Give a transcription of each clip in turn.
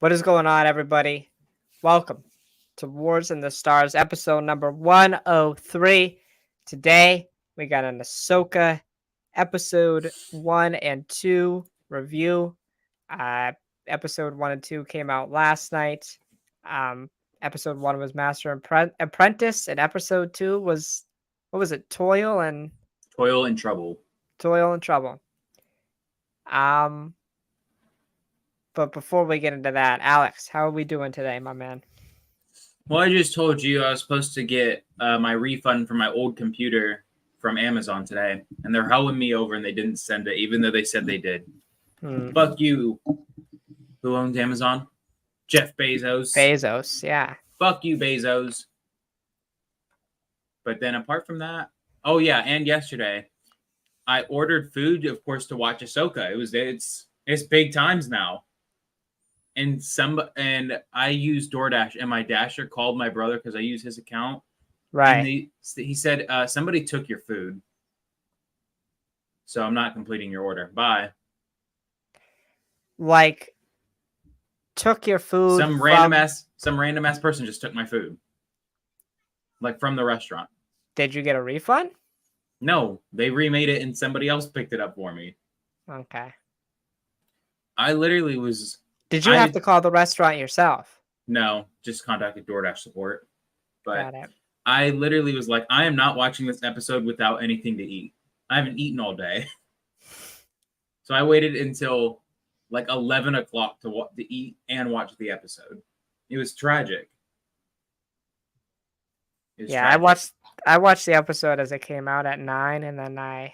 What is going on, everybody? Welcome to Wars in the Stars, episode number 103. Today, we got an Ahsoka episode 1 and 2 review. Episode 1 and 2 came out last night. Episode 1 was Master Apprentice, and episode 2 was, what was it? Toil and Trouble. Toil and Trouble. But before we get into that, Alex, how are we doing today, my man? Well, I just told you I was supposed to get my refund for my old computer from Amazon today, and they're holding me over and they didn't send it, even though they said they did. Fuck you. Who owns Amazon? Jeff Bezos. Bezos, yeah. Fuck you, Bezos. But then apart from that, oh yeah, and yesterday I ordered food, of course, to watch Ahsoka. It's big times now. And I used DoorDash, and my Dasher called my brother because I use his account. Right. And he said, somebody took your food. So I'm not completing your order. Bye. Like, took your food. Some random ass person just took my food. Like from the restaurant. Did you get a refund? No, they remade it and somebody else picked it up for me. Okay. I literally was... Did you have to call the restaurant yourself? No, just contacted DoorDash support. But Got it. I literally was like, I am not watching this episode without anything to eat. I haven't eaten all day. So I waited until like 11 o'clock to eat and watch the episode. It was tragic. Tragic. I watched the episode as it came out at 9, and then I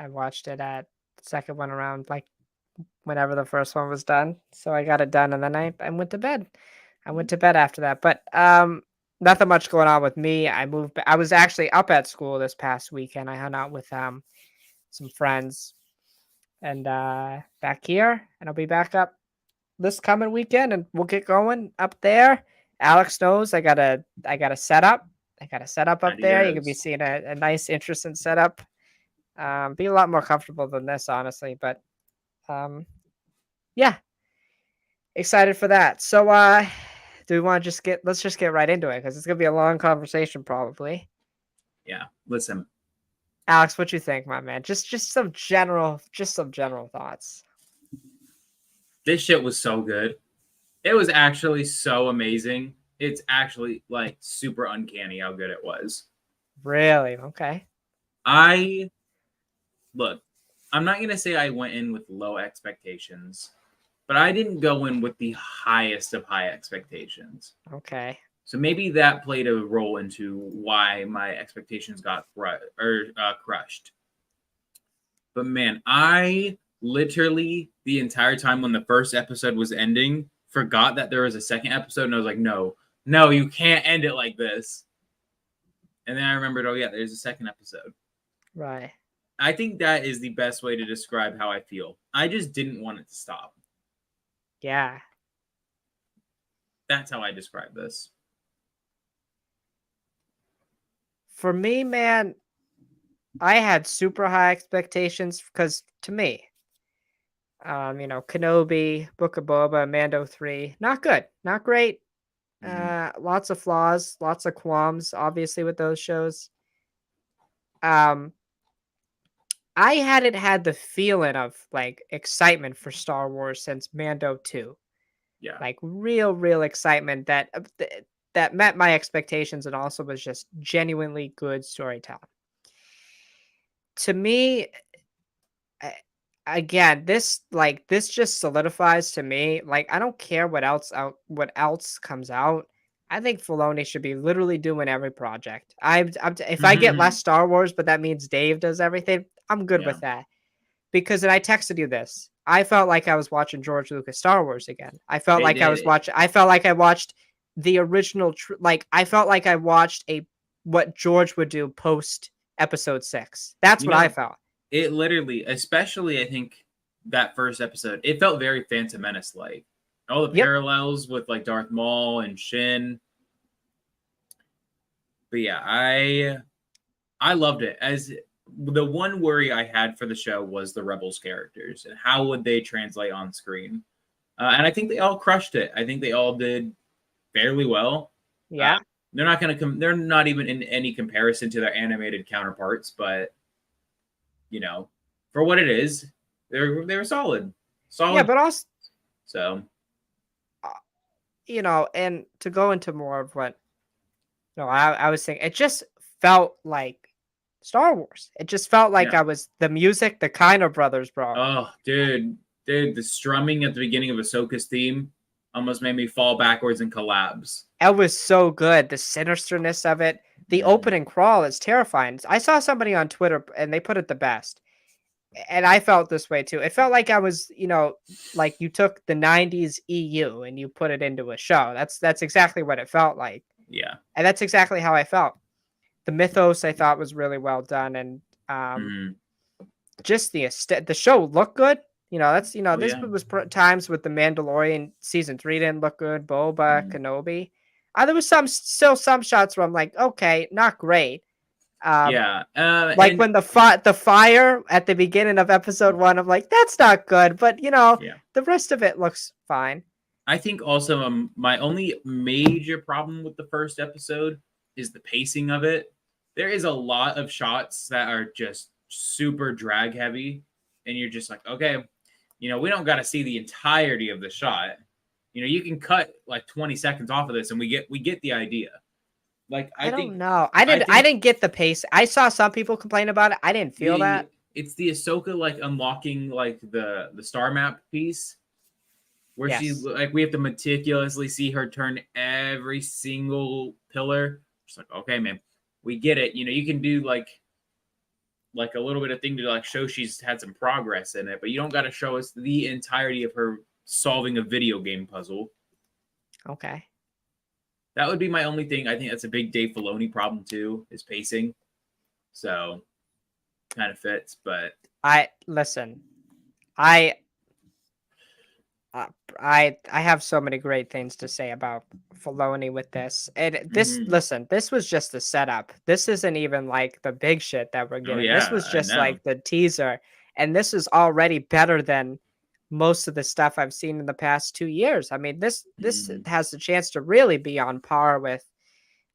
watched it at the second one around like whenever the first one was done. So I got it done, and then I went to bed. I went to bed after that. But nothing much going on with me. I was actually up at school this past weekend. I hung out with some friends, and back here, and I'll be back up this coming weekend, and we'll get going up there. Alex knows I got a setup. I got a setup up there. You can be seeing a nice, interesting setup. Be a lot more comfortable than this, honestly. But yeah, excited for that. So do we want to let's just get right into it, because it's gonna be a long conversation probably. Yeah, listen, Alex, what you think, my man? Just some general thoughts. This shit was so good. It was actually so amazing. It's actually like super uncanny how good it was. Really? Okay. Look, I'm not going to say I went in with low expectations, but I didn't go in with the highest of high expectations. Okay. So maybe that played a role into why my expectations got crushed. But man, I literally the entire time when the first episode was ending, forgot that there was a second episode, and I was like, no, you can't end it like this. And then I remembered, oh yeah, there's a second episode. Right. I think that is the best way to describe how I feel. I just didn't want it to stop. Yeah. That's how I describe this. For me, man, I had super high expectations because to me, Kenobi, Book of Boba, Mando 3, not good, not great. Lots of flaws, lots of qualms, obviously, with those shows. I hadn't had the feeling of like excitement for Star Wars since Mando 2. Yeah. Like real excitement that met my expectations and also was just genuinely good storytelling. To me, again, this just solidifies to me, like, I don't care what else comes out. I think Filoni should be literally doing every project. If I get less Star Wars, but that means Dave does everything, I'm good with that. Because, and I texted you this, I felt like I was watching George Lucas Star Wars again. I felt like I watched the original, I felt like I watched what George would do post episode 6. That's what I felt. It literally, especially I think that first episode, it felt very Phantom Menace like. All the parallels with like Darth Maul and Shin. But yeah, I loved it. As the one worry I had for the show was the Rebels characters and how would they translate on screen. And I think they all crushed it. I think they all did fairly well. Yeah. They're not going to come. They're not even in any comparison to their animated counterparts, but you know, for what it is, they were solid, Yeah, solid. but also, So uh, and to go into more of what I was thinking, it just felt like Star Wars. It just felt like yeah. I was the music, the Kiner brothers, bro. Oh, dude, the strumming at the beginning of Ahsoka's theme almost made me fall backwards and collapse. It was so good. The sinisterness of it. The Mm, opening crawl is terrifying. I saw somebody on Twitter and they put it the best. And I felt this way too. It felt like I was, like you took the 90s EU and you put it into a show. That's exactly what it felt like. yeah. And that's exactly how I felt. The mythos I thought was really well done, and Mm, just the show looked good. oh This yeah. was times with the Mandalorian season 3 didn't look good. Boba, Mm, Kenobi. There was some shots where I'm like, okay, not great. Um, yeah. like And when the fire at the beginning of episode 1, I'm like, that's not good. But yeah. the rest of it looks fine. I think also my only major problem with the first episode is the pacing of it. There is a lot of shots that are just super drag heavy, and you're just like, okay, we don't got to see the entirety of the shot. You can cut like 20 seconds off of this, and we get the idea. Like I don't know. I I didn't. I think didn't get the pace. I saw some people complain about it. I didn't feel the that. it's the Ahsoka like unlocking like the star map piece where she Yes. like we have to meticulously see her turn every single pillar. Just like, okay, man, we get it. You can do like a little bit of thing to like show she's had some progress in it, but you don't got to show us the entirety of her solving a video game puzzle. Okay. That would be my only thing. I think that's a big Dave Filoni problem too, is pacing. So kind of fits, but I listen. I uh, I have so many great things to say about Filoni with this. And mhm. listen, this was just the setup. This isn't even like the big shit that we're Oh getting. This yeah, was I just know. like the teaser, and this is already better than most of the stuff I've seen in the past 2 years. I mean, this Mhm. has the chance to really be on par with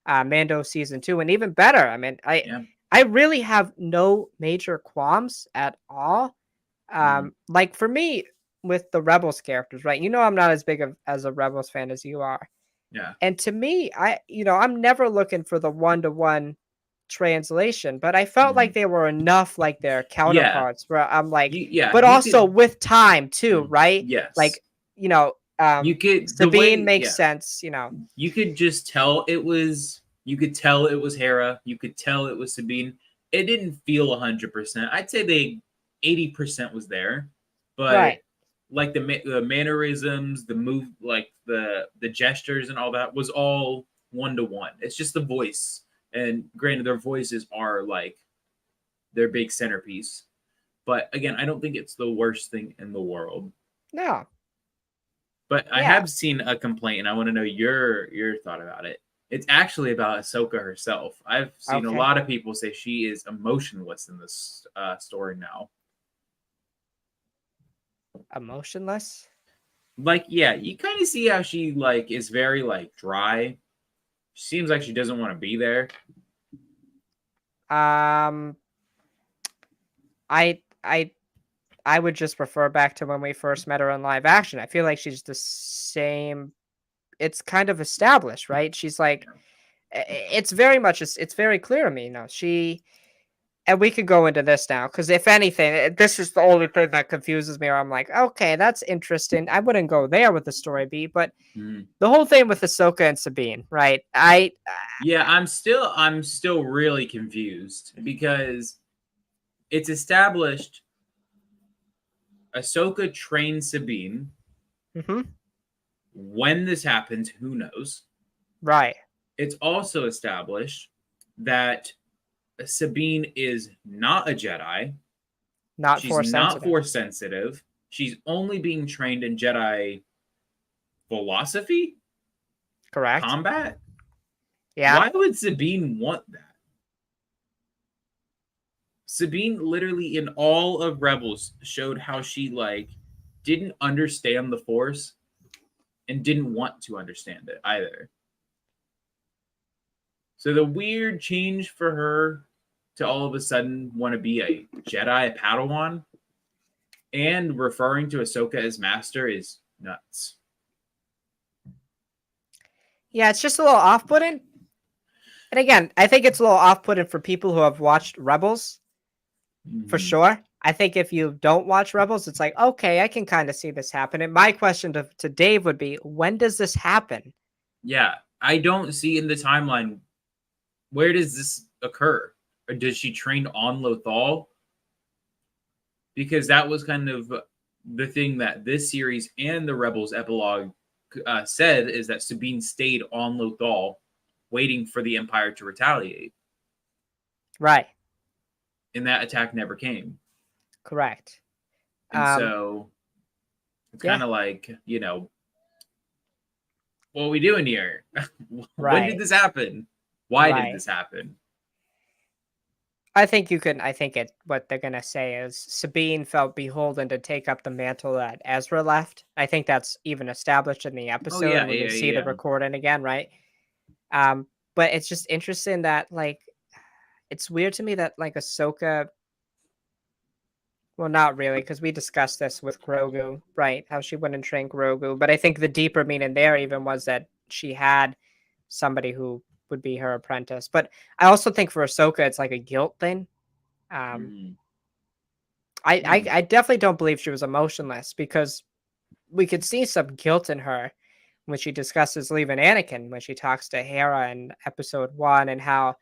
Mando season 2, and even better. I mean, Yeah. I really have no major qualms at all. Mhm. Like for me with the Rebels characters, right? I'm not as big of as a Rebels fan as you are. Yeah. And to me, I'm never looking for the one-to-one translation, but I felt like Mhm. they were enough like their Yeah. counterparts where I'm like, Yeah, but you also could with time too, right? yes. Like, you know, You could the Sabine way makes yeah. sense. You could just tell it was you could tell it was Hera, you could tell it was Sabine. It didn't feel 100%. I'd say they 80% was there, but Right. like the mannerisms, the move, like the gestures and all that was all one to one. It's just the voice, and granted, their voices are like their big centerpiece. But again, I don't think it's the worst thing in the world. No. But I Yeah. have seen a complaint, and I want to know your thought about it. It's actually about Ahsoka herself. I've seen a Okay. lot of people say she is emotionless in this story now. Emotionless. Like, yeah, you kind of see how she like is very like dry. She seems like she doesn't want to be there. Um, I I I would just refer back to when we first met her in live action. I feel like she's the same. It's kind of established, right? She's like, Yeah. it's very much, it's very clear to me, and we could go into this now because if anything, this is the only thing that confuses me. Or I'm like, okay, that's interesting. I wouldn't go there with the story beat, but Mhm. the whole thing with Ahsoka and Sabine, right? Yeah, I'm still really confused because it's established Ahsoka trained Sabine. Mhm, When this happens, who knows? right, It's also established that Sabine is not a Jedi. not She's force not sensitive, force sensitive. She's only being trained in Jedi philosophy, correct? combat. Yeah, Why would Sabine want that? Sabine literally in all of Rebels showed how she like didn't understand the Force and didn't want to understand it either. So the weird change for her to all of a sudden want to be a Jedi, a Padawan, and referring to Ahsoka as master is nuts. Yeah, it's just a little off-putting. And again, I think it's a little off-putting for people who have watched Rebels, for Mhm. sure. I think if you don't watch Rebels, it's like, okay, I can kind of see this happening. My question to Dave would be, when does this happen? Yeah, I don't see in the timeline where does this occur? Or does she train on Lothal? Because that was kind of the thing that this series and the Rebels epilogue said is that Sabine stayed on Lothal, waiting for the Empire to retaliate, Right. and that attack never came. Correct. And so it's Yeah. kind of like, what are we doing here? When did Right. this happen? Why did Right. this happen? I think you can. I think what they're gonna say is Sabine felt beholden to take up the mantle that Ezra left. I think that's even established in the Oh episode yeah, when we yeah, see the yeah. recording again, right? But it's just interesting that like it's weird to me that like Ahsoka. Well, not really, because we discussed this with Grogu, right? How she wouldn't train Grogu. But I think the deeper meaning there even was that she had somebody who would be her apprentice. But I also think for Ahsoka, it's like a guilt thing. Um, Mm, I definitely don't believe she was emotionless because we could see some guilt in her when she discusses leaving Anakin, when she talks to Hera in episode 1, and how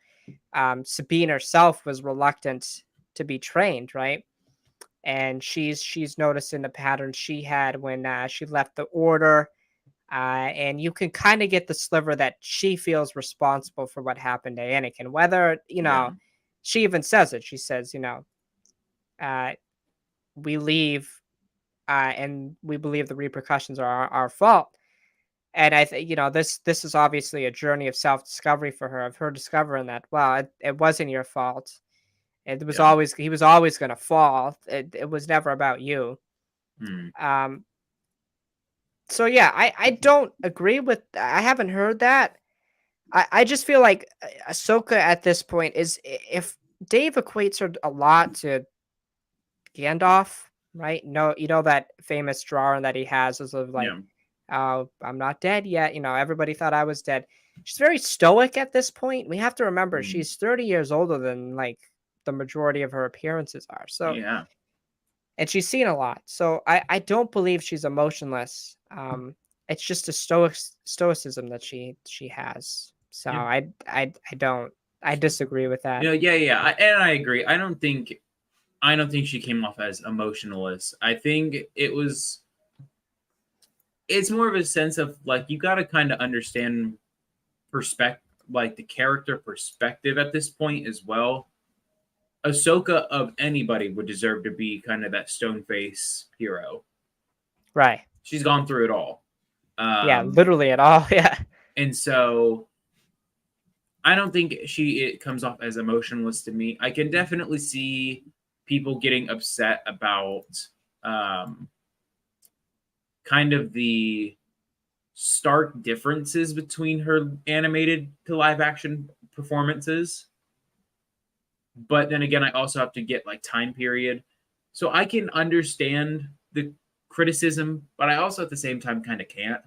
Sabine herself was reluctant to be trained, right? And she's noticing the pattern she had when she left the order, and you can kind of get the sliver that she feels responsible for what happened to Anakin. Whether yeah, she even says it. She says, uh, we leave, and we believe the repercussions are our fault. And I think this is obviously a journey of self discovery for her, of her discovering that it wasn't your fault. It was yeah. always he was always going to fall. It was never about you. Mm, Um, so yeah, I don't agree with. I haven't heard that. I just feel like Ahsoka at this point is if Dave equates her a lot to Gandalf, right? No, that famous drawing that he has is of like, yeah. "Oh, I'm not dead yet." Everybody thought I was dead. She's very stoic at this point. We have to remember Mm, she's 30 years older than like the majority of her appearances are. So, yeah. and she's seen a lot. So I don't believe she's emotionless. It's just a stoicism that she has. So Yeah. I don't I disagree with that. Yeah. And I agree. I don't think she came off as emotionless. I think it's more of a sense of like you got to kind of understand perspective, like the character perspective at this point as well. Ahsoka of anybody would deserve to be kind of that stone face hero. Right. She's gone through it all. Yeah, Um, literally at all. Yeah. and so I don't think it comes off as emotionless to me. I can definitely see people getting upset about um, kind of the stark differences between her animated to live action performances. But then again, I also have to get like time period. So I can understand the criticism, but I also at the same time kind of can't.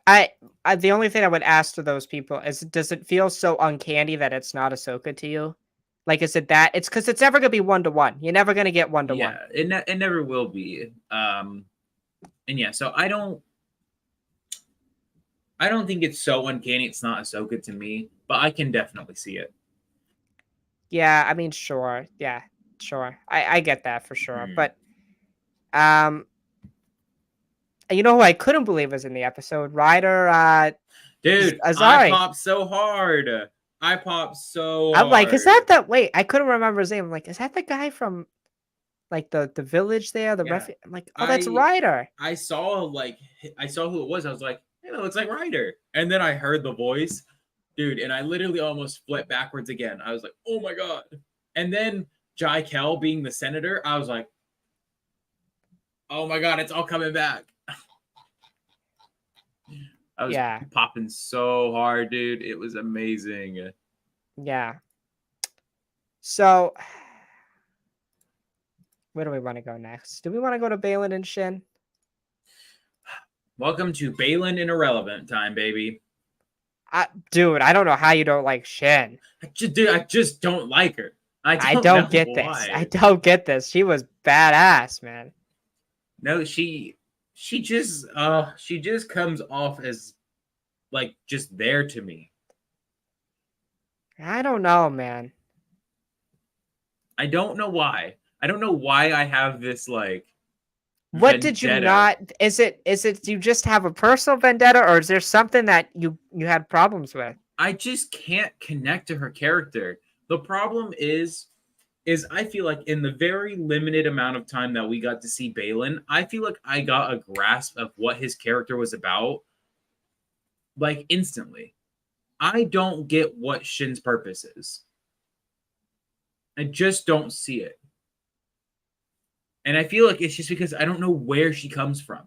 I, the only thing I would ask to those people is, does it feel so uncanny that it's not Ahsoka to you? Like, is it that? It's because it's never gonna be 1-to-1. You're never gonna get 1-to-1. Yeah, it never will be. And yeah, so I don't think it's so uncanny. It's not Ahsoka to me, but I can definitely see it. Yeah, I mean, sure. Yeah, sure. I get that for sure. Hmm. But um, you know who I couldn't believe was in the episode? Ryder Dude, I Azari. popped so hard. I popped so I'm like, is that hard. the wait? I couldn't remember his name. I'm like, is that the guy from like the village there? The Yeah, ref? I'm like, oh, that's I Ryder. I saw I saw who it was. I was like, hey, that looks like Ryder. And then I heard the voice, dude, and I literally almost flipped backwards again. I was like, oh my god. And then Jai Kell being the senator, I was like, Oh my god, it's all coming back. I was Yeah, popping so hard, dude. It was amazing. yeah. So, where do we want to go next? Do we want to go to Balin and Shin? Welcome to Balin in Irrelevant time, baby. Dude, I don't know how you don't like Shin. I just don't like her. I I don't know don't get this. I why. don't get this. She was badass, man. No, she just comes off as like just there to me. I don't know, man. I don't know why. I don't know why I have this like What did you vendetta. not? Is it you just have a personal vendetta, or is there something that you had problems with? I just can't connect to her character. The problem is I feel like in the very limited amount of time that we got to see Balin, I feel like I got a grasp of what his character was about like instantly. I don't get what Shin's purpose is. I just don't see it. And I feel like it's just because I don't know where she comes from.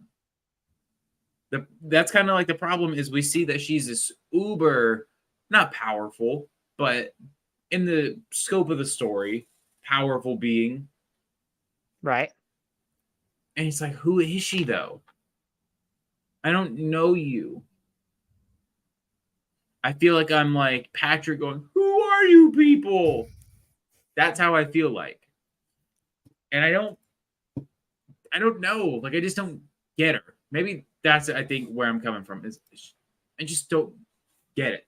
That's kind of like the problem is we see that she's this uber, not powerful, but in the scope of the story, powerful being. Right. And it's like, who is she though? I don't know you. I feel like I'm like Patrick going, who are you people? That's how I feel like. And I don't know. Like I just don't get her. Maybe that's I think where I'm coming from is I just don't get it.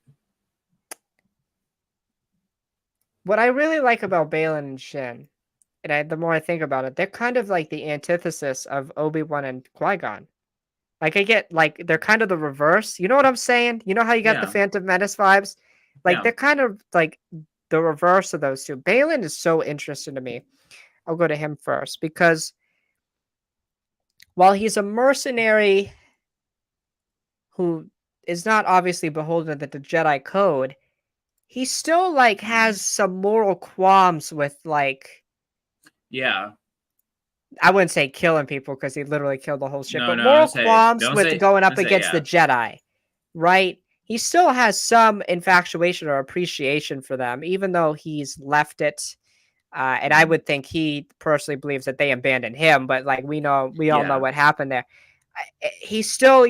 What I really like about Balin and Shin, and the more I think about it, they're kind of like the antithesis of Obi-Wan and Qui-Gon. Like I get like they're kind of the reverse. You know what I'm saying? You know how you got the Yeah. Phantom Menace vibes? Like Yeah. they're kind of like the reverse of those two. Balin is so interesting to me. I'll go to him first because while he's a mercenary who is not obviously beholden to the Jedi code, he still like has some moral qualms with like Yeah. I wouldn't say killing people because he literally killed the whole ship, No, but no, moral qualms with going up don't say against the yeah. Jedi, right? He still has some infatuation or appreciation for them, even though he's left it. And I would think he personally believes that they abandoned him, but like we all know Yeah. what happened there. He's still,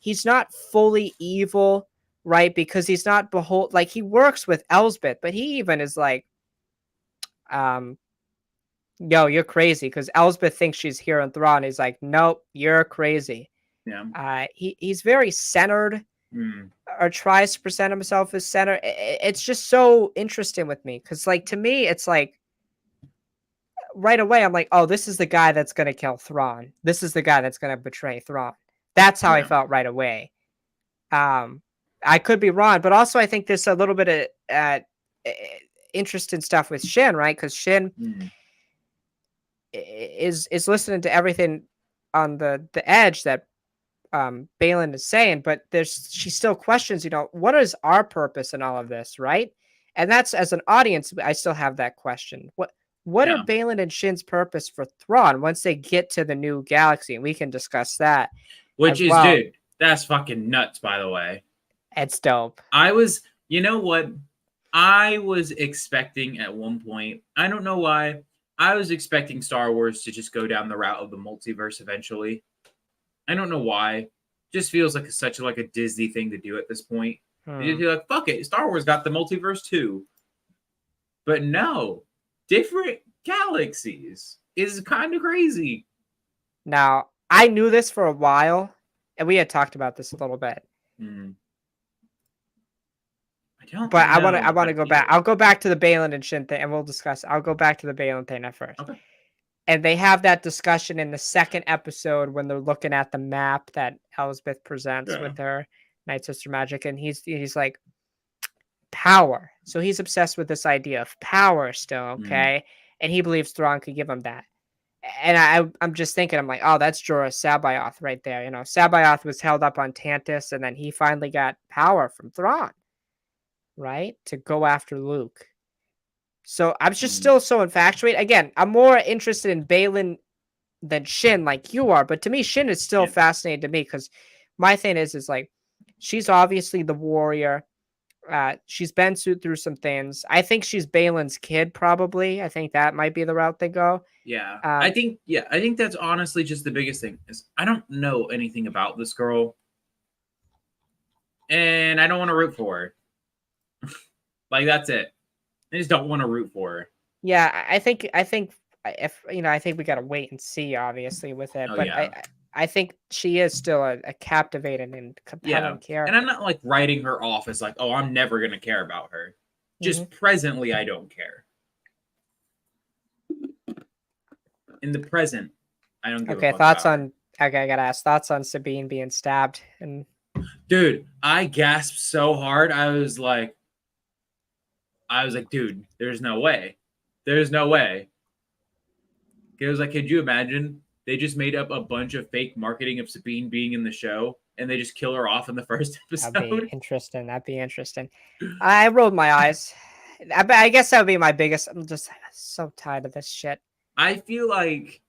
he's not fully evil, right? Because he's not like he works with Elsbeth, but he even is like, um, yo, you're crazy because Elsbeth thinks she's here on Thrawn. He's like, nope, you're crazy. Yeah. He's very centered Mm. or tries to present himself as centered. It's just so interesting with me because, like, to me, it's like right away, I'm like, oh, this is the guy that's going to kill Thrawn. This is the guy that's going to betray Thrawn. That's how I Yeah. felt right away. Um, I could be wrong, but also I think there's a little bit of interesting stuff with Shin, right? Because Shin Mm. is listening to everything on the edge that Balin is saying, but she still questions, what is our purpose in all of this, right? And that's as an audience, I still have that question. What are Yeah. Balin and Shin's purpose for Thrawn once they get to the new galaxy? And we can discuss that Which as is, well. dude, that's fucking nuts, by the way. It's dope. You know what? I was expecting at one point, I don't know why, I was expecting Star Wars to just go down the route of the multiverse eventually. I don't know why. Just feels like such like a Disney thing to do at this point. You Hmm. just be like, fuck it, Star Wars got the multiverse too. But no, different galaxies is kind of crazy. Now, I knew this for a while, and we had talked about this a little bit. Hmm. I don't But I know want how to to go feel. back. I'll go back to the Balin and Shin thing, and we'll discuss. I'll go back to the Balin thing at first. Okay. And they have that discussion in the second episode when they're looking at the map that Elsbeth presents Yeah. with her Night Sister magic, and he's like power. So he's obsessed with this idea of power still, okay? And he believes Thrawn could give him that. And I'm just thinking, I'm like, oh, that's Jorah Sabayoth right there. Sabayoth was held up on Tantus, and then he finally got power from Thrawn, right? To go after Luke. So I'm just still so infatuated. Again, I'm more interested in Balin than Shin like you are, but to me, Shin is still Yeah. fascinating to me because my thing is like she's obviously the warrior. She's been through some things. I think she's Balin's kid, probably. I think that might be the route they go. Yeah. Um, I think that's honestly just the biggest thing is I don't know anything about this girl and I don't want to root for her. Like that's it. I just don't want to root for her. yeah, I think if I think we gotta wait and see, obviously, with it. Oh But yeah. I think she is still a captivating and Yeah. compelling And I'm character. not like writing her off as like, oh, I'm never gonna care about her. Hmm. Just presently I don't care. In the present, I don't give a Okay, fuck thoughts about her. on. Okay, I gotta ask thoughts on Sabine being stabbed and Dude, I gasped so hard. Dude, there's no way. There's no way. It was like, could you imagine? They just made up a bunch of fake marketing of Sabine being in the show, and they just kill her off in the first that'd be episode. interesting. That'd be interesting. I rolled my eyes. I guess that would be my biggest. I'm just so tired of this shit. I feel like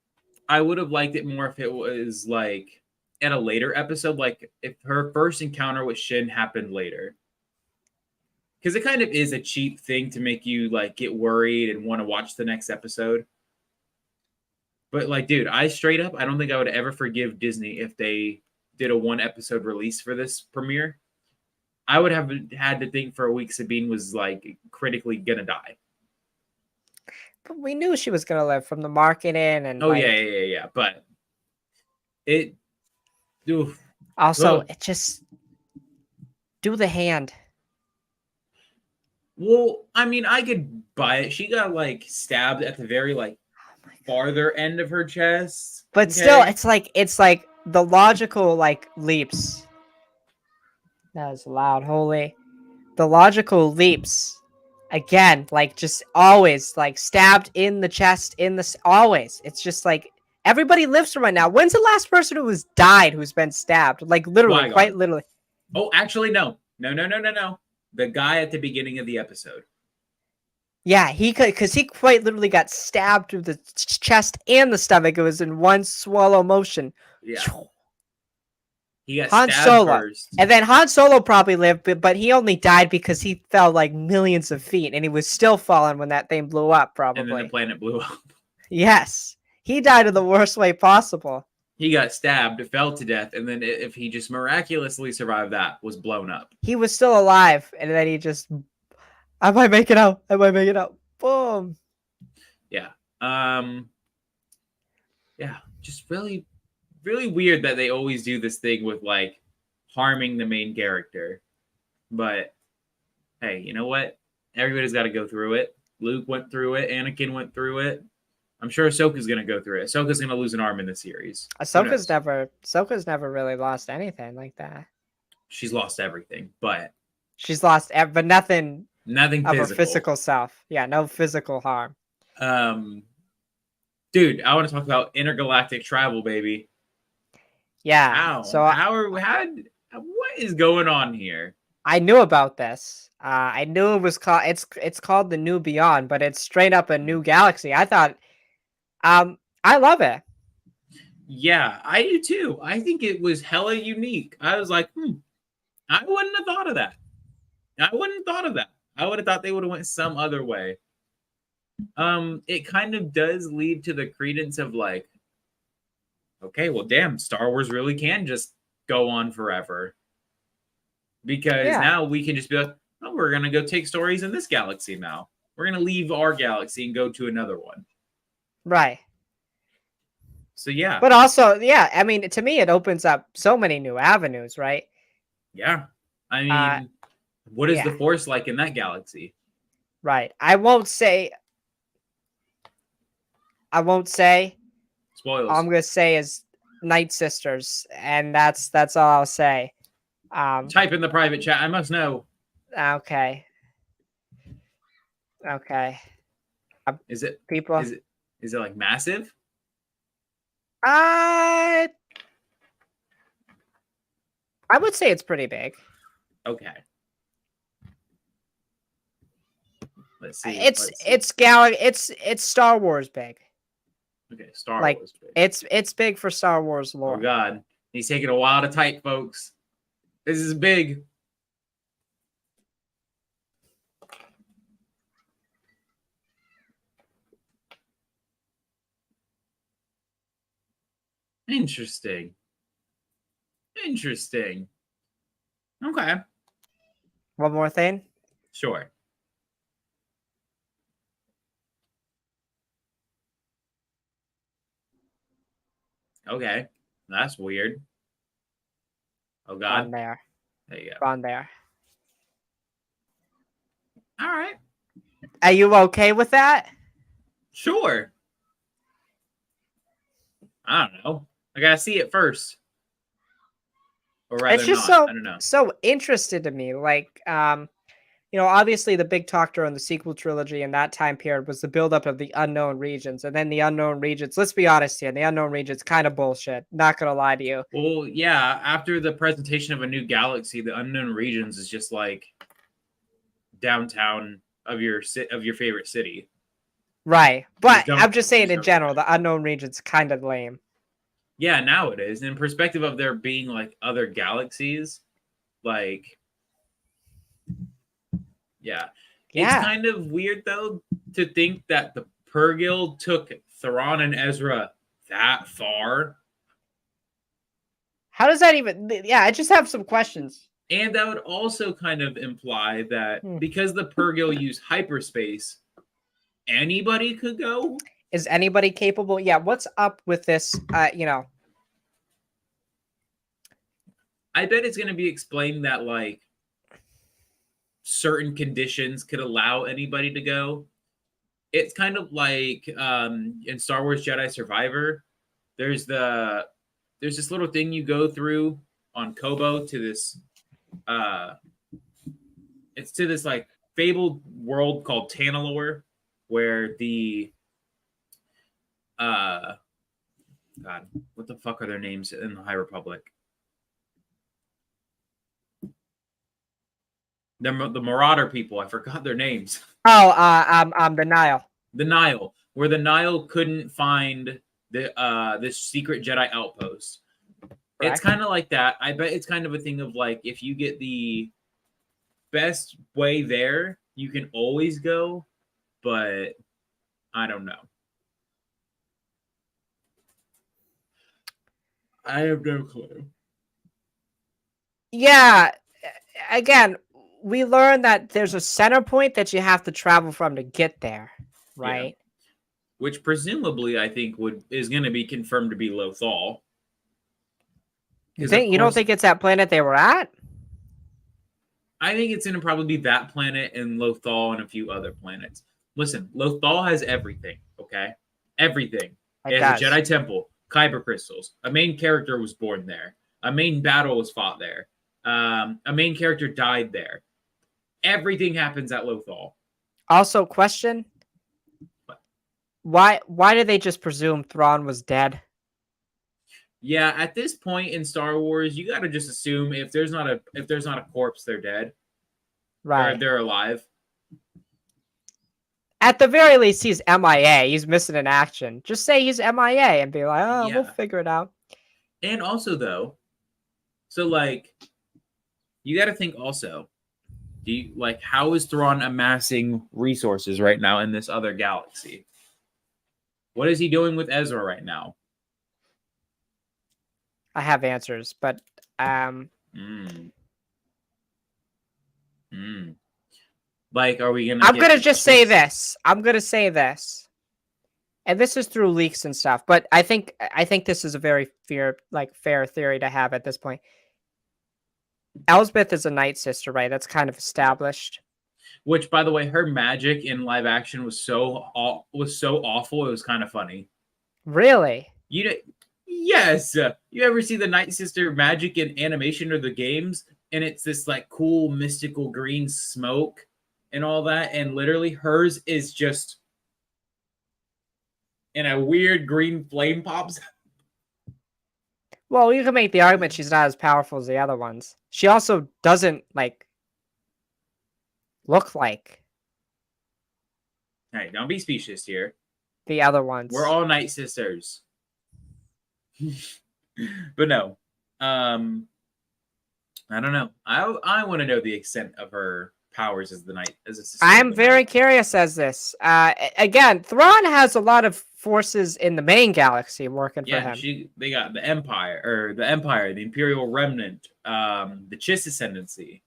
I would have liked it more if it was like at a later episode, like if her first encounter with Shin happened later. Because it kind of is a cheap thing to make you like get worried and want to watch the next episode. But like, dude, I don't think I would ever forgive Disney if they did a 1 episode release for this premiere. I would have had to think for a week Sabine was like critically gonna die. But we knew she was gonna live from the marketing and Oh yeah, like. yeah, yeah, yeah. But it, oof, Also, ugh. it just do the hand. Well, I mean, I could buy it. She got like stabbed at the very like Oh my god. farther end of her chest. But still, Okay. it's like the logical like leaps. That was loud, holy. The logical leaps. Again, like just always like stabbed in the chest, always. It's just like everybody lives from right now. When's the last person who has died who's been stabbed? Like literally, quite Qui-Gon. literally. Oh, actually, no. No, no, no, no, no. The guy at the beginning of the episode. Yeah, he could, because he quite literally got stabbed through the chest and the stomach. It was in one swallow motion. Yeah. He got Han stabbed Solo. first. And then Han Solo probably lived, but he only died because he fell like millions of feet and he was still falling when that thing blew up, And then the probably. planet blew up. Yes. He died in the worst way possible. He got stabbed, fell to death, and then if he just miraculously survived that, was blown up. He was still alive, and then he just, I might make it out. I might make it out. Boom. Yeah. Yeah. Just really, really weird that they always do this thing with like harming the main character. But hey, you know what? Everybody's got to go through it. Luke went through it. Anakin went through it. I'm sure Ahsoka's going to go through it. Ahsoka's going to lose an arm in the series. Ahsoka's never really lost anything like that. She's lost everything, but She's lost, but nothing nothing of physical. her physical self. Yeah, no physical harm. Dude, I want to talk about intergalactic travel, baby. Yeah. How? So What is going on here? I knew about this. I knew it was called. It's called the New Beyond, but it's straight up a new galaxy. I thought. I love it. Yeah, I do too. I think it was hella unique. I was like, I wouldn't have thought of that. I wouldn't have thought of that. I would have thought they would have went some other way. It kind of does lead to the credence of like, okay, well, damn, Star Wars really can just go on forever. Because now we can just be like, oh, we're gonna go take stories in this galaxy now. We're gonna leave our galaxy and go to another one. Right. So yeah. But also, yeah, I mean, to me, it opens up so many new avenues, right? Yeah. I mean, what is the Force like in that galaxy? Right. I won't say. Spoilers. All I'm gonna say is Night Sisters, and that's all I'll say. Type in the private chat. I must know. Okay. Okay. Is it people? Is it like massive? I would say it's pretty big. Okay. Let's see. It's Star Wars big. Okay, Star Like Wars. Big. it's big for Star Wars Oh lore. God, he's taking a while to type, folks. This is big. Interesting. Interesting. Okay. One more thing. Sure. Okay. That's weird. Oh On God. there. There you go. On there. All right. Are you okay with that? Sure. I don't know. I gotta see it first. Or rather It's just not. I so don't know. so interested to me. Like, obviously the big talk during the sequel trilogy in that time period was the buildup of the unknown regions, and then the unknown regions. Let's be honest here, the unknown regions kind of bullshit. Not gonna lie to you. Well, yeah, after the presentation of a new galaxy, the unknown regions is just like downtown of your favorite city. Right, Just but don't I'm just saying just in don't care. general, the unknown regions kind of lame. Yeah, now it is. In perspective of there being like other galaxies, like yeah. It's Yeah. kind of weird though to think that the Purgil took Thrawn and Ezra that far. How does that even? Yeah, I just have some questions. And that would also kind of imply that Hmm. because the Purgil use hyperspace, anybody could go. Is anybody capable? Yeah. What's up with this? I bet it's going to be explained that like certain conditions could allow anybody to go. It's kind of like in Star Wars Jedi Survivor. There's this little thing you go through on Kobo to this it's to this like fabled world called Tanalore, where the God, what the fuck are their names in the High Republic? The Marauder people. I forgot their names. Oh, the Nile. The Nile, where the Nile couldn't find this secret Jedi outpost. Correct. It's kind of like that. I bet it's kind of a thing of like if you get the best way there, you can always go, but I don't know. I have no clue. Yeah. Again, we learned that there's a center point that you have to travel from to get there, right? Yeah. Which presumably I think is going to be confirmed to be Lothal. You don't think it's that planet they were at? I think it's going to probably be that planet and Lothal and a few other planets. Listen, Lothal has everything, okay? Everything. It has a Jedi temple, kyber crystals. A main character was born there. A main battle was fought there. A main character died there. Everything happens at Lothal. Also, question: Why did they just presume Thrawn was dead? Yeah, at this point in Star Wars, you got to just assume if there's not a corpse, they're dead, right? Or they're alive. At the very least, he's MIA. He's missing in action. Just say he's MIA and be like, "Oh, yeah. We'll figure it out." And also, though, so like, you got to think also. Do you like how is Thrawn amassing resources right now in this other galaxy? What is he doing with Ezra right now? I have answers, but Like, are we gonna? I'm gonna just say this. I'm gonna say this, and this is through leaks and stuff. But I think this is a very fair theory to have at this point. Elsbeth is a Night Sister, right? That's kind of established. Which, by the way, her magic in live action was so awful. It was kind of funny. Really? Yes. You ever see the Night Sister magic in animation or the games? And it's this like cool mystical green smoke and all that. And literally hers is just in a weird green flame pops. Well, you can make the argument she's not as powerful as the other ones. She also doesn't look like. Hey, don't be specious here. the other ones. We're all Night Sisters. But no. I don't know. I want to know the extent of her powers as a sister. I'm very curious as this. Again, Thrawn has a lot of forces in the main galaxy working for him. They got the Empire, the Imperial Remnant, the Chiss Ascendancy.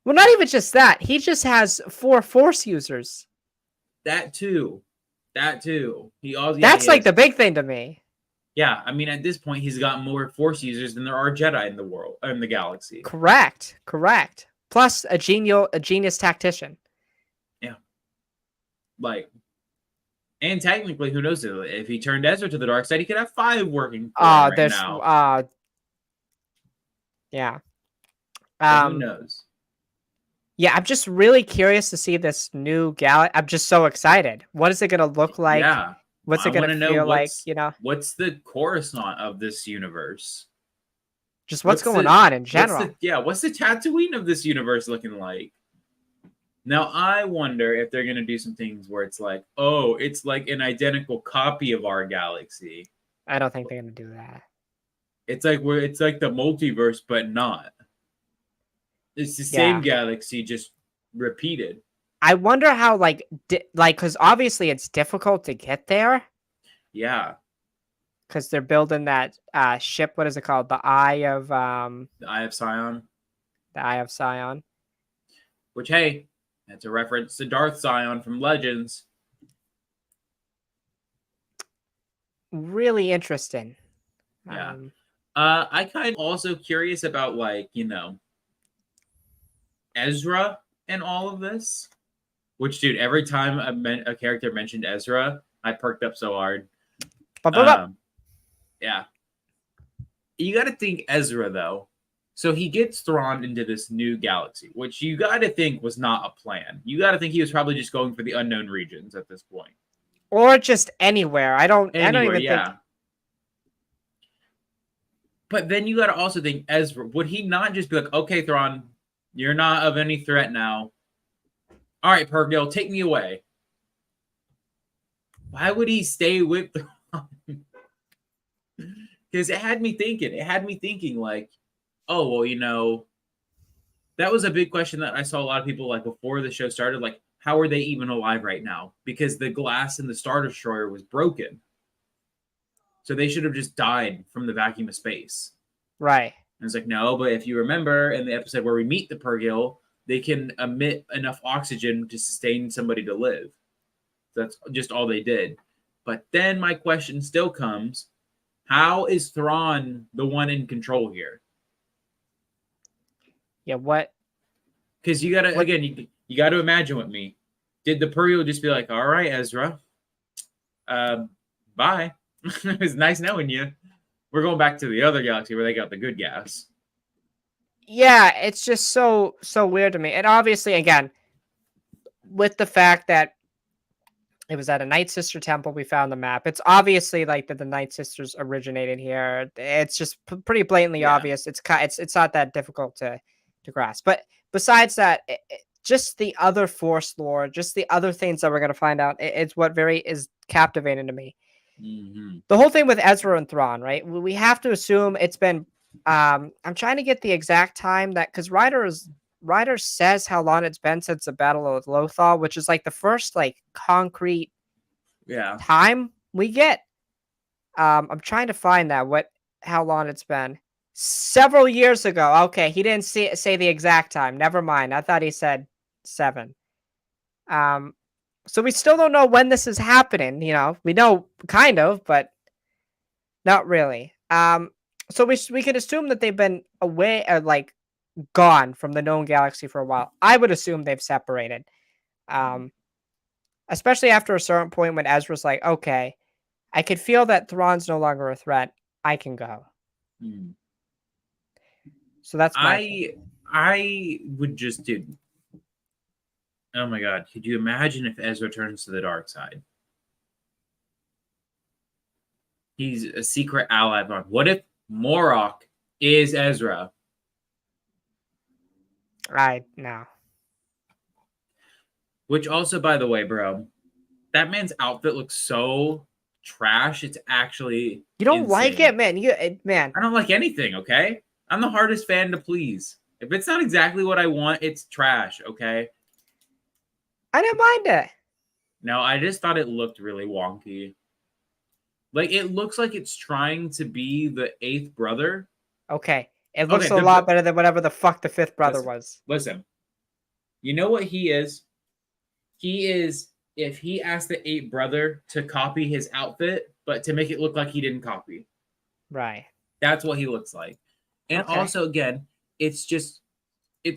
Well, not even just that. He just has 4 Force users. That too. He also That's like the big thing to me. Yeah, I mean, at this point, he's got more Force users than there are Jedi in the world, in the galaxy. Correct. Plus a genius tactician. Yeah. Like, and technically, who knows? If he turned Ezra to the dark side, he could have 5 working for him right now. Yeah. Who knows? Yeah, I'm just really curious to see this new galaxy. I'm just so excited. What is it going to look like? Yeah. What's it going to feel like? You know, what's the Coruscant of this universe? Just what's going on in general? What's the Tatooine of this universe looking like? Now, I wonder if they're going to do some things where it's like, oh, it's like an identical copy of our galaxy. I don't think they're going to do that. It's like the multiverse, but not. It's the same galaxy, just repeated. I wonder how, because obviously it's difficult to get there. Yeah. Because they're building that ship. What is it called? The Eye of Sion. The Eye of Sion. Which, hey, that's a reference to Darth Sion from Legends. Really interesting. Yeah. I kind of also curious about, Ezra and all of this. Which, dude, every time a character mentioned Ezra, I perked up so hard. Yeah. You got to think Ezra, though. So he gets thrown into this new galaxy, which you got to think was not a plan. You got to think he was probably just going for the unknown regions at this point. Or just anywhere. I don't even think. But then you got to also think Ezra. Would he not just be like, okay, Thrawn, you're not of any threat now. All right, Purrgil, take me away. Why would he stay with Thrawn? Because it had me thinking like, oh, well, that was a big question that I saw a lot of people before the show started. Like, how are they even alive right now? Because the glass in the Star Destroyer was broken. So they should have just died from the vacuum of space. Right. And it's like, no, but if you remember in the episode where we meet the Purrgil, they can emit enough oxygen to sustain somebody to live. That's just all they did. But then my question still comes, how is Thrawn the one in control here? Yeah, what? Because you got to imagine with me. Did the Purrgil just be like, all right, Ezra, bye. It was nice knowing you. We're going back to the other galaxy where they got the good gas. Yeah, it's just so weird to me. And obviously, again, with the fact that it was at a Night Sister temple, we found the map. It's obviously that the Night Sisters originated here. It's just pretty blatantly obvious. It's not that difficult to grasp. But besides that, just the other Force lore, just the other things that we're going to find out, it's what is captivating to me. Mm-hmm. The whole thing with Ezra and Thrawn, right? We have to assume it's been. I'm trying to get the exact time because Ryder says how long it's been since the Battle of Lothal, which is the first concrete time we get. I'm trying to find that how long it's been. Several years ago. Okay, he didn't say the exact time. Never mind. I thought he said 7. So we still don't know when this is happening. We know kind of, but not really. So we can assume that they've been away or gone from the known galaxy for a while. I would assume they've separated. Especially after a certain point when Ezra's like, okay, I could feel that Thrawn's no longer a threat. I can go. So that's I would just do. Oh my God. Could you imagine if Ezra turns to the dark side? He's a secret ally. What if Morok is Ezra? Right now. Which also, by the way, bro, that man's outfit looks so trash. It's actually You don't like insane. it, man. Man. I don't like anything, okay? I'm the hardest fan to please. If it's not exactly what I want, it's trash, okay? I didn't mind it. No, I just thought it looked really wonky. Like, it looks like it's trying to be the eighth brother. Okay. It looks Okay, a lot better than whatever the fuck the fifth brother was. Listen. You know what he is? He is, if he asked the eighth brother to copy his outfit, but to make it look like he didn't copy. Right. That's what he looks like. And Okay. also, again, it's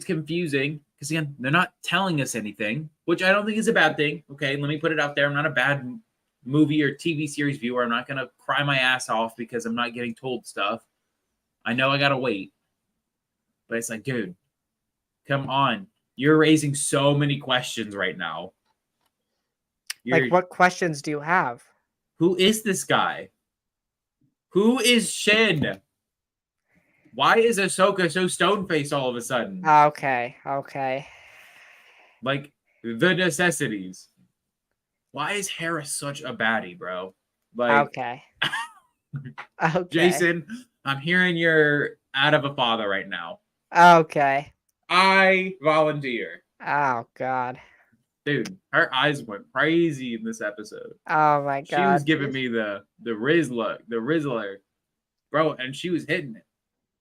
confusing because, again, they're not telling us anything, which I don't think is a bad thing. Okay, let me put it out there. I'm not a bad movie or TV series viewer. I'm not going to cry my ass off because I'm not getting told stuff. I know I got to wait. But it's like, dude, come on. You're raising so many questions right now. Like, what questions do you have? Who is this guy? Who is Shin? Why is Ahsoka so stone-faced all of a sudden? Okay. Like, the necessities. Why is Hera such a baddie, bro? Like, okay. Jason, I'm hearing you're out of a father right now. Okay. I volunteer. Oh, God. Dude, her eyes went crazy in this episode. Oh, my God. She was giving me the Rizzler. Bro, and she was hitting it.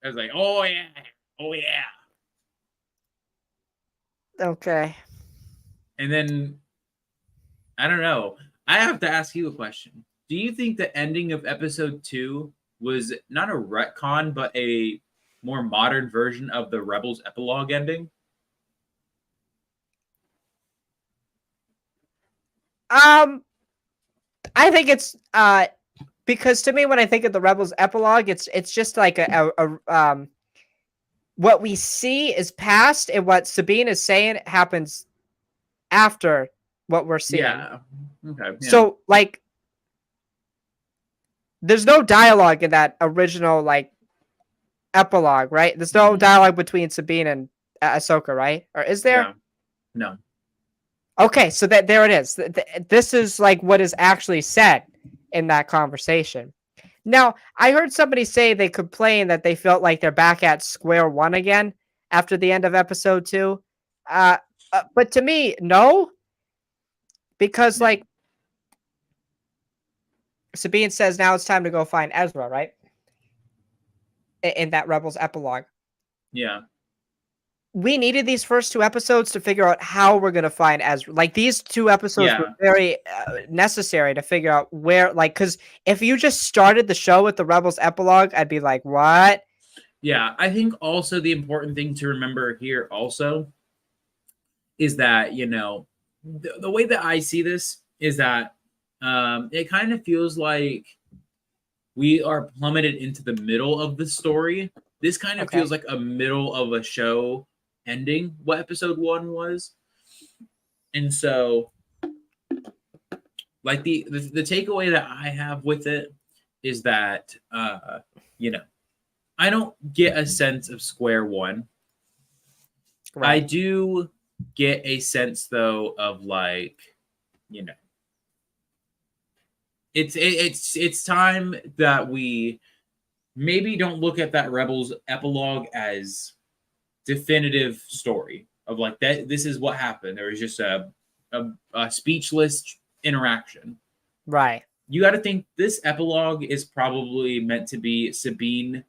I was like, oh, yeah. Oh, yeah. Okay. And then, I don't know. I have to ask you a question. Do you think the ending of episode 2 was not a retcon, but a more modern version of the Rebels epilogue ending? I think it's because to me when I think of the Rebels epilogue, it's just like a what we see is past and what Sabine is saying happens after what we're seeing. Yeah. Okay. Yeah. So like there's no dialogue in that original like epilogue, right? There's no dialogue between Sabine and Ahsoka, right? Or is there? Yeah. No. Okay, so that there it is. This is like what is actually said in that conversation. Now, I heard somebody say they complained that they felt like they're back at square one again after the end of episode 2. But to me, no, because like Sabine says now it's time to go find Ezra, right? In that Rebels epilogue. Yeah. We needed these first 2 episodes to figure out how we're going to find Ezra. Like these 2 episodes were very necessary to figure out where, like, because if you just started the show with the Rebels epilogue, I'd be like, what? Yeah. I think also the important thing to remember here also is that, you know, the way that I see this is that it kind of feels like we are plummeted into the middle of the story. This kind of feels like a middle of a show ending, what episode 1 was. And so like the takeaway that I have with it is that you know, I don't get a sense of square one. Right. I do get a sense though of like, you know, it's time that we maybe don't look at that Rebels epilogue as definitive story of like that. This is what happened. There was just a speechless interaction. Right. You got to think this epilogue is probably meant to be Sabine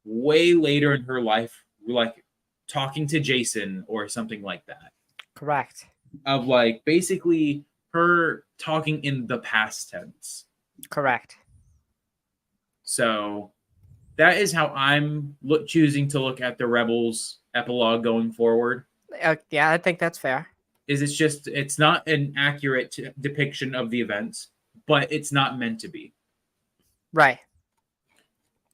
way later in her life, like talking to Jason or something like that. Correct. Of like basically her talking in the past tense. Correct. So that is how I'm choosing to look at the Rebels epilogue going forward. Yeah, I think that's fair. It's not an accurate depiction of the events, but it's not meant to be. Right.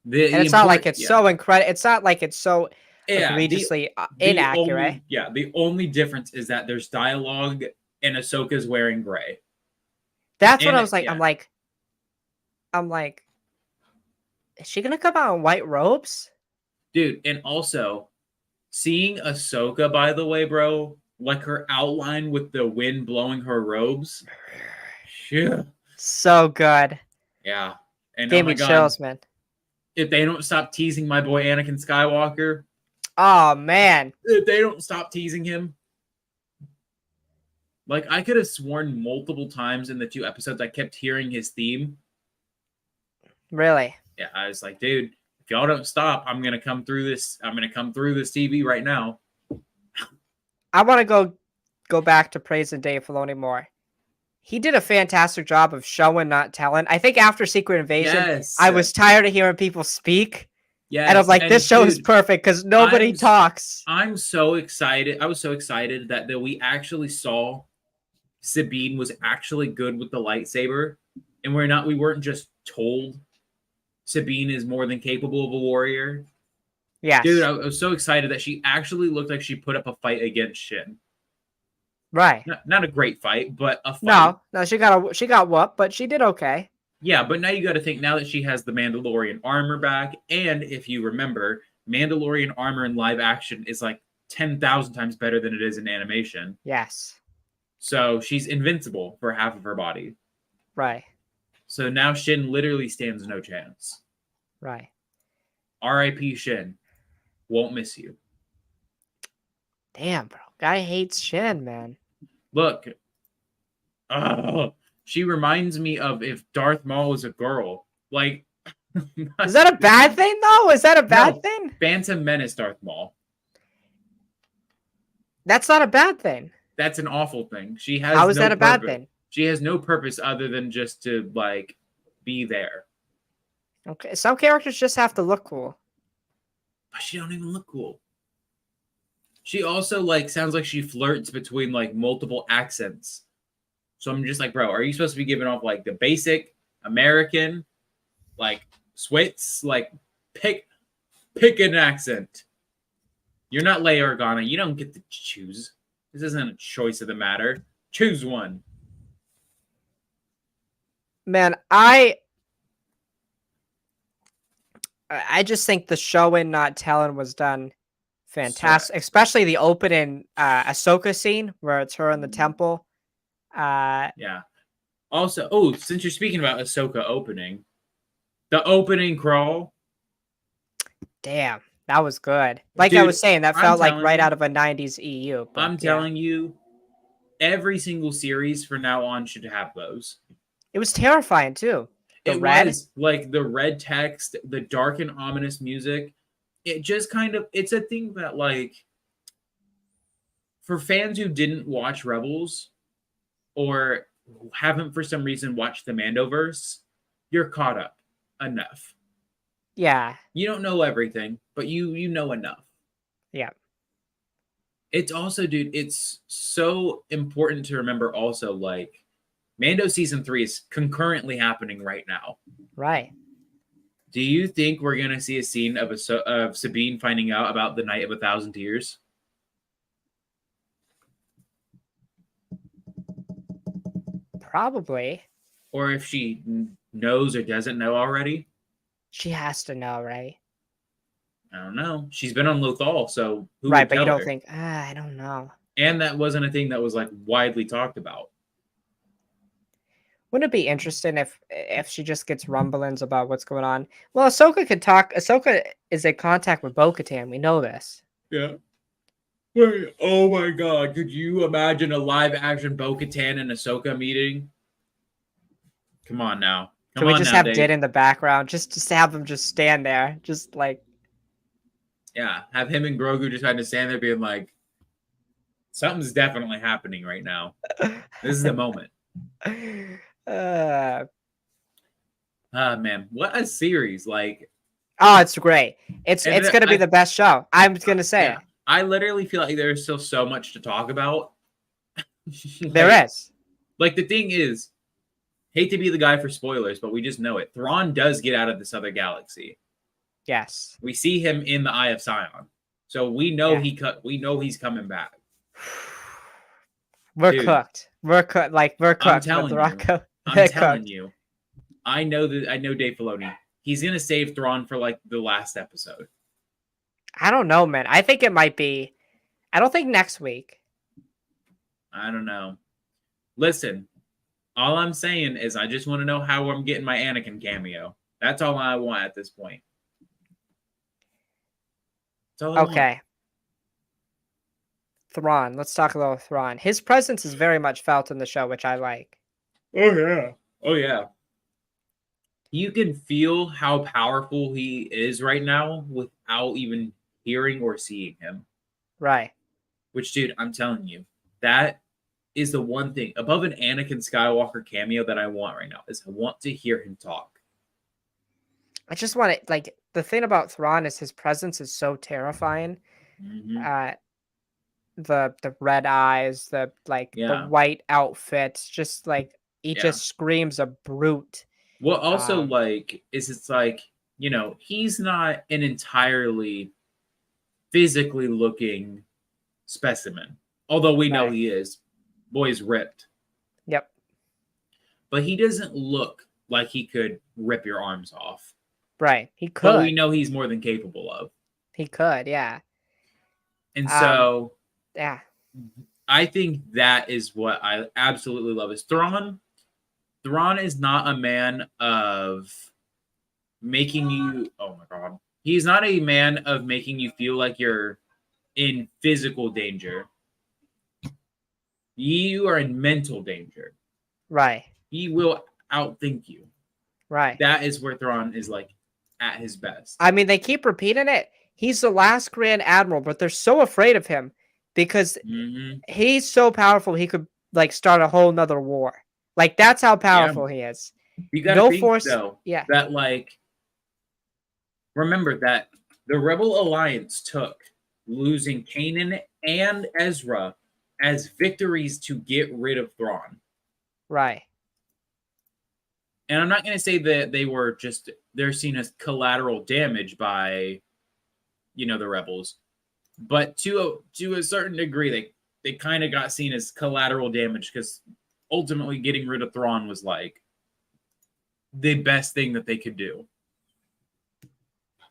And it's not like it's so incredible. It's not like it's so egregiously inaccurate. The only difference is that there's dialogue and Ahsoka's wearing gray. That's what I was like. Yeah. I'm like, is she gonna come out in white robes? Dude, and also seeing Ahsoka, by the way, bro, like her outline with the wind blowing her robes. Phew. So good. Yeah. And oh Gave my me god, chills, man. if they don't stop teasing my boy Anakin Skywalker, Oh man. if they don't stop teasing him, like I could have sworn multiple times in the 2 episodes I kept hearing his theme. Really. Yeah, I was like, dude, if y'all don't stop, I'm gonna come through this. I'm gonna come through this TV right now. I want to go back to praising Dave Filoni more. He did a fantastic job of showing, not telling. I think after Secret Invasion, Yes, I was tired of hearing people speak. And I'm yes, like, this and show is dude, perfect because nobody I'm talks. I'm so excited. I was so excited that we actually saw Sabine was actually good with the lightsaber, and we weren't just told Sabine is more than capable of a warrior. Dude, Yes. I was so excited that she actually looked like she put up a fight against Shin. Right. Not a great fight, but a fight. No, she got whooped, but she did okay. Yeah, but now you got to think now that she has the Mandalorian armor back, and if you remember, Mandalorian armor in live action is like 10,000 times better than it is in animation. Yes. So she's invincible for half of her body. Right. So now Shin literally stands no chance. Right. R.I.P. Shin. Won't miss you. Damn, bro. Guy hates Shin, man. Look, she reminds me of if Darth Maul was a girl. Like, Is that a bad thing, though? Is that a bad no, thing? Phantom Menace Darth Maul. That's not a bad thing. That's an awful thing. She has How is no that a bad purpose. thing? She has no purpose other than just to like be there. Okay, some characters just have to look cool. But she don't even look cool. She also like sounds like she flirts between like multiple accents. So I'm just like, bro, are you supposed to be giving off like the basic American, like Swiss, like pick an accent. You're not Leia Organa. You don't get to choose. This isn't a choice of the matter. Choose one. Man, I just think the showing, not telling was done fantastic, especially the opening Ahsoka scene where it's her in the temple. Yeah. Also, oh, since you're speaking about Ahsoka opening, the opening crawl. Damn, that was good. Like Dude, I was saying, that I'm felt like telling right you, out of a 90s EU. But I'm telling you, every single series from now on should have those. it was terrifying too. It was like the red text, the dark and ominous music. It just kind of, it's a thing that like, for fans who didn't watch Rebels or haven't for some reason watched the Mandoverse, you're caught up enough. Yeah. You don't know everything, but you know enough. Yeah. It's also, dude, it's so important to remember also, like, Mando season 3 is concurrently happening right now. Right. Do you think we're gonna see a scene of Sabine finding out about the Night of 1,000 Tears? Probably. Or if she knows or doesn't know already? She has to know, right? I don't know. She's been on Lothal, so who Right, would but tell you don't her? think, I don't know. And that wasn't a thing that was like widely talked about. Wouldn't it be interesting if she just gets rumblings about what's going on? Well, Ahsoka could talk. Ahsoka is in contact with Bo-Katan. We know this. Yeah. Wait, oh my god, could you imagine a live action Bo-Katan and Ahsoka meeting? Come on now. Can we just have Din in the background? Just have them just stand there. Just like, yeah, have him and Grogu just kind of stand there being like, something's definitely happening right now. This is the moment. Man, what a series. Like, oh, it's great. It's And gonna be the best show. I'm gonna say yeah, I literally feel like there's still so much to talk about. there is. Like, the thing is, hate to be the guy for spoilers, but we just know it. Thrawn does get out of this other galaxy. Yes. We see him in the Eye of Sion, so we know Yeah. we know he's coming back. We're Dude, cooked. We're cooked. Like we're cooked. I'm telling you. I'm telling cooked. you. I know Dave Filoni. He's gonna save Thrawn for like the last episode. I don't know, man. I think it might be. I don't think next week. I don't know. Listen, All I'm saying is I just want to know how I'm getting my Anakin cameo. That's all I want at this point. That's all I want. Okay. Thrawn. Let's talk about Thrawn. His presence is very much felt in the show, which I like. Oh yeah. Oh yeah. You can feel how powerful he is right now without even hearing or seeing him. Right. Which, dude, I'm telling you, that is the one thing above an Anakin Skywalker cameo that I want right now is I want to hear him talk. I just want it. Like the thing about Thrawn is his presence is so terrifying. Mm-hmm. The red eyes, the Yeah. white outfit, just like he Yeah. just screams a brute. What also Um, like is it's like, he's not an entirely physically looking specimen. Although we know Right. he is. Boy's ripped. Yep. But he doesn't look like he could rip your arms off. Right. He But we could. know he's more than capable of. He could. Yeah. And Um. so Yeah. I think that is what I absolutely love is Thrawn. Thrawn is not a man of making you, oh my god. He's not a man of making you feel like you're in physical danger. You are in mental danger. Right. He will outthink you. Right. That is where Thrawn is like at his best. I mean, they keep repeating it. He's the last Grand Admiral, but they're so afraid of him because Mm-hmm. he's so powerful. He could like start a whole nother war. Like that's how powerful he is. You got to No think force. though Yeah. that like remember that the Rebel Alliance took losing Kanan and Ezra as victories to get rid of Thrawn. Right. And I'm not going to say that they're seen as collateral damage by the rebels, but to a certain degree they kind of got seen as collateral damage because ultimately getting rid of Thrawn was like the best thing that they could do.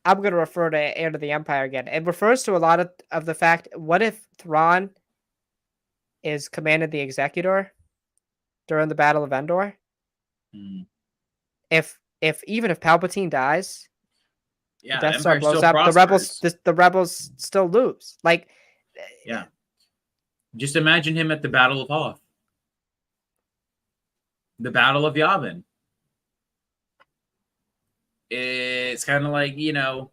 I'm going to refer to Heir to the Empire again. It refers to a lot of the fact, what if Thrawn is commanded the Executor during the Battle of Endor? Mm. If even if Palpatine dies, Yeah, the Death Star Empire blows still up, prospers. the rebels still lose. Like, yeah. Just imagine him at the Battle of Hoth. The Battle of Yavin. It's kind of like, Thrawn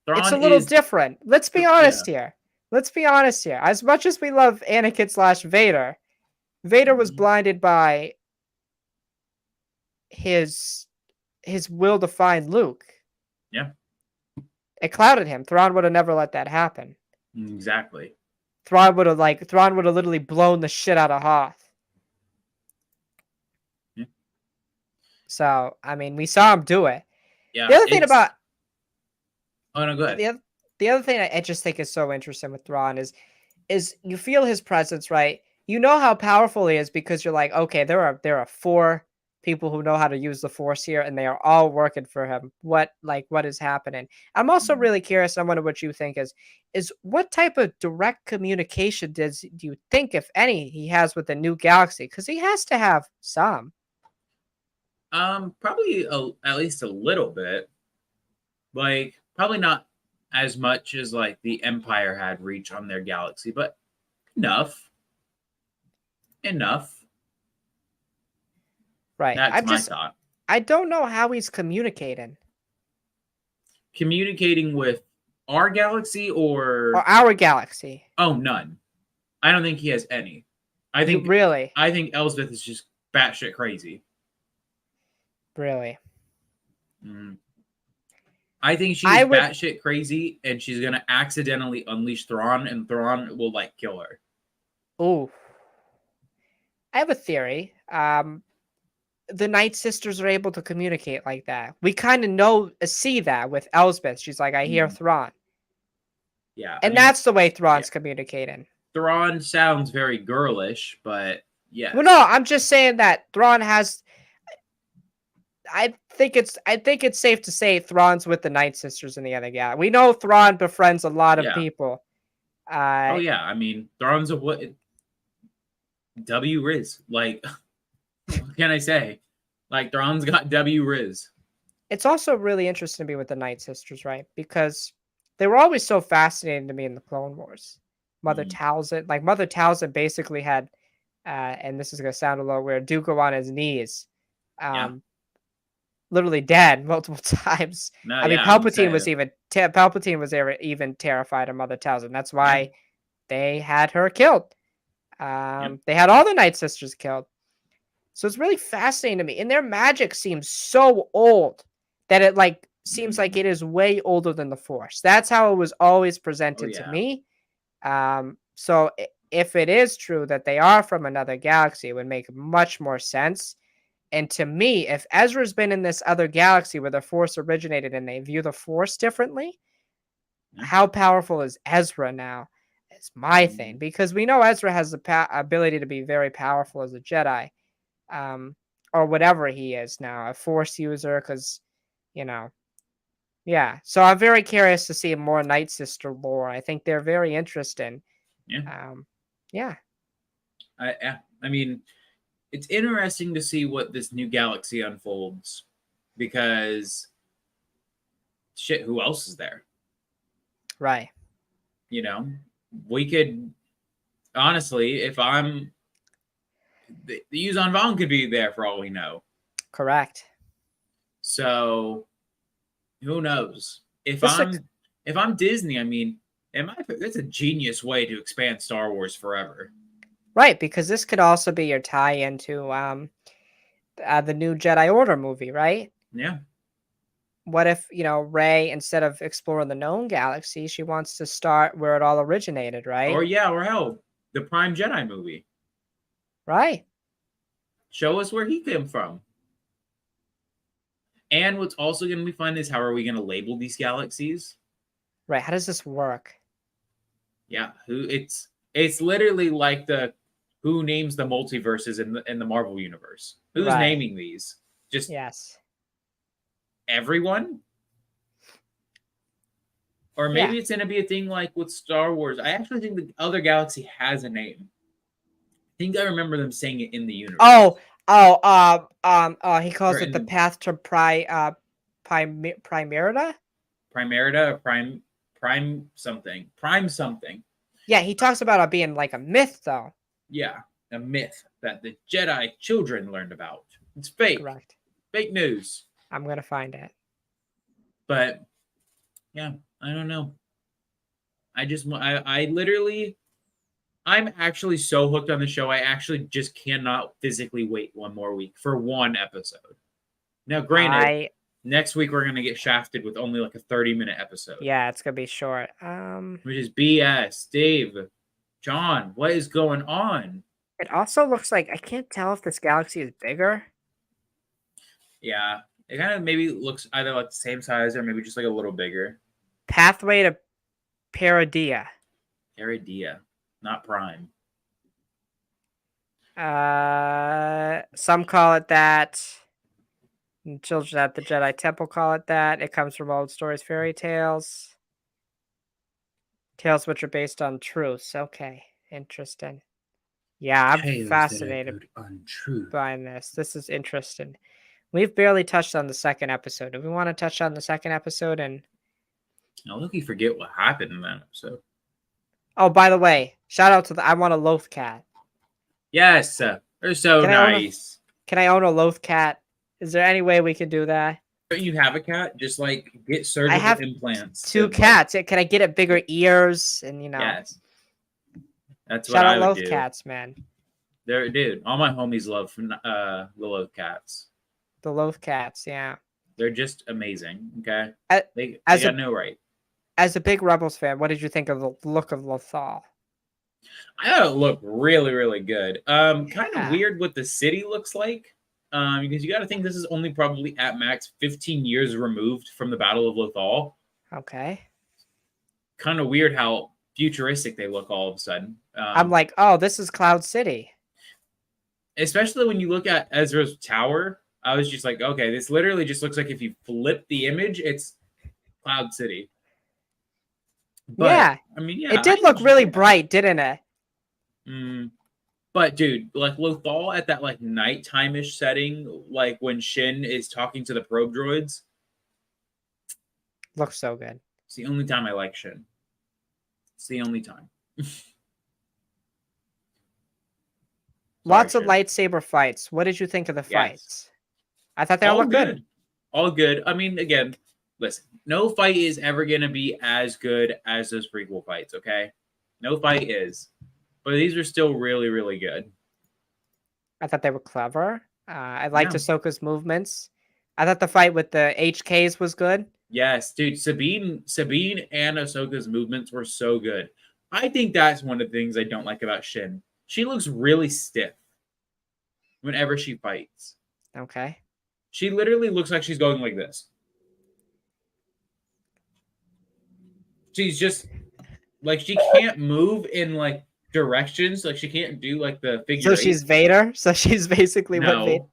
it's a little is different. Let's be honest here. Let's be honest here. As much as we love Anakin / Vader, Vader was blinded by his will to find Luke. Yeah. It clouded him. Thrawn would have never let that happen. Exactly. Thrawn would have literally blown the shit out of Hoth. Yeah. So, I mean, we saw him do it. Yeah. The other thing about Oh no, go ahead. The other thing I just think is so interesting with Thrawn is you feel his presence, right? You know how powerful he is because you're like, okay, there are 4 people who know how to use the Force here, and they are all working for him. What is happening? I'm also really curious. I wonder what you think is what type of direct communication do you think, if any, he has with the new galaxy? Because he has to have some. Probably at least a little bit. Like, probably not as much as like the Empire had reach on their galaxy, but enough. Right. That's my thought. I don't know how he's communicating. Communicating with our galaxy or our galaxy? Oh, none. I don't think he has any. I think Elsbeth is just batshit crazy. Really? I think she's batshit crazy, and she's gonna accidentally unleash Thrawn, and Thrawn will like kill her. Ooh. I have a theory. The Night Sisters are able to communicate like that. We kind of see that with Elsbeth. She's like, I hear Thrawn. Yeah. And that's the way Thrawn's communicating. Thrawn sounds very girlish, but yeah. Well, no, I'm just saying that Thrawn has. I think it's safe to say Thrawn's with the Night Sisters in the other galaxy. We know Thrawn befriends a lot of people. Oh yeah, I mean Thrawn's a what? W Riz, like can I say? Like, Thrawn's got W Riz. It's also really interesting to me with the Night Sisters, right? Because they were always so fascinating to me in the Clone Wars. Mother Mm. Talzin, like Mother Talzin basically had, and this is gonna sound a little weird, Dooku on his knees, Yeah. literally dead multiple times. No, I mean, yeah, I'm gonna Palpatine say was it. even terrified of Mother Talzin. That's Yeah. why they had her killed. Yep. They had all the Night Sisters killed. So it's really fascinating to me. And their magic seems so old that it like seems like Mhm. it is way older than the Force. That's how it was always Oh presented to yeah. me. So if it is true that they are from another galaxy, it would make much more sense. And to me, if Ezra's been in this other galaxy where the Force originated and they view the Force differently, Yeah. how powerful is Ezra now? It's my thing Mhm. because we know Ezra has the ability to be very powerful as a Jedi, um, or whatever he is now, a Force user. Because you know, yeah. So I'm very curious to see more Night Sister lore. I think they're very interesting. Yeah. Um, yeah, I mean, it's interesting to see what this new galaxy unfolds because shit, who else is there? right, You know, we could honestly, if I'm the Yuzon Vong could be there for all we know. correct. So who knows? If This ex- I'm Disney, I mean, that's a genius way to expand Star Wars forever. right because this could also be your tie into the new Jedi Order movie, right? Yeah. What if, Rey, instead of exploring the known galaxy, she wants to start where it all originated, Or right? yeah, or hell, the Prime Jedi movie. Right. Show us where he came from. And what's also going to be fun is how are we going to label these galaxies? Right. How does this work? Yeah, it's literally like the who names the multiverses in the Marvel universe. Who's Right. naming these? Just Yes. everyone? Or Yeah. maybe it's going to be a thing like with Star Wars. I actually think the other galaxy has a name. I think I remember them saying it in the universe. Oh, he Or calls it the in path to Primerida? Primerida or Prime something. Prime something. Yeah, he talks about it being like a myth, though. Yeah, a myth that the Jedi children learned about. It's fake. Correct. Fake news. I'm going to find it. But yeah, I don't know. I literally I'm actually so hooked on the show. I actually just cannot physically wait one more week for one episode. Now, granted, I, next week we're gonna get shafted with only like a 30-minute episode, yeah, it's going to be short. which is BS. Dave, John, what is going on? It also looks like I can't tell if this galaxy is bigger. Yeah, it kind of maybe looks either like the same size or maybe just like a little bigger. Pathway to Paradia. Iridia, not Prime. Some call it that. And children at the Jedi Temple call it that. It comes from old stories, fairy tales, tales which are based on truths. Okay, interesting. Yeah, I'm Tales that are fascinated built on truth. by this. This is interesting. We've barely touched on the second episode. Do we want to touch on the second episode? And Now, look, you forget what happened in that episode. oh, by the way, shout out to the I want a loaf cat. Yes, they're so Can I own a nice. Can I own a loaf cat? Is there any way we can do that? Don't you have a cat? Just like get I surgical have implants. two to, cats. Can I get it bigger ears and yes, that's what shout I out would loaf do. cats, man. There, dude. All my homies love the loaf cats. The loaf cats, yeah. They're just amazing. Okay, they As got a no right. as a big Rebels fan, what did you think of the look of Lothal? I thought it looked really, really good. Kind of Yeah. weird what the city looks like. Because you got to think this is only probably at max 15 years removed from the Battle of Lothal. Okay. Kind of weird how futuristic they look all of a sudden. I'm like, oh, this is Cloud City. Especially when you look at Ezra's tower, I was just like, okay, this literally just looks like if you flip the image, it's Cloud City. But Yeah. I mean, yeah, It did I look really enjoy that. bright, didn't it? But dude, like Lothal at that like nighttime-ish setting, like when Shin is talking to the probe droids, Looks so good. it's the only time I like Shin. It's the only time. Sorry, Lots of Shin. lightsaber fights. What did you think of the Yes. fights? I thought they all All looked good. good. All good. I mean, again, listen, no fight is ever going to be as good as those prequel fights, okay? No fight is. But these are still really, really good. I thought they were clever. I liked Yeah. Ahsoka's movements. I thought the fight with the HKs was good. Yes, dude. Sabine and Ahsoka's movements were so good. I think that's one of the things I don't like about Shin. She looks really stiff whenever she fights. Okay. She literally looks like she's going like this. She's just like she can't move in like directions. Like she can't do like the figure So eight. she's Vader. So she's basically what Vader. No.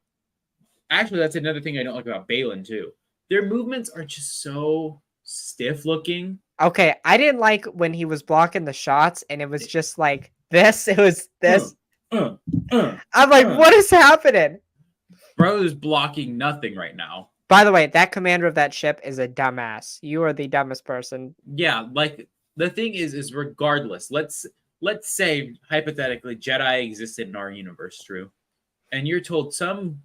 Actually, that's another thing I don't like about Balin too. Their movements are just so stiff looking. Okay, I didn't like when he was blocking the shots and it was just like this. It was this. Uh, uh, I'm like, what is happening? Bro is blocking nothing right now. By the way, that commander of that ship is a dumbass. You are the dumbest person. Yeah, like the thing is regardless. Let's say hypothetically Jedi existed in our universe, Drew, and you're told some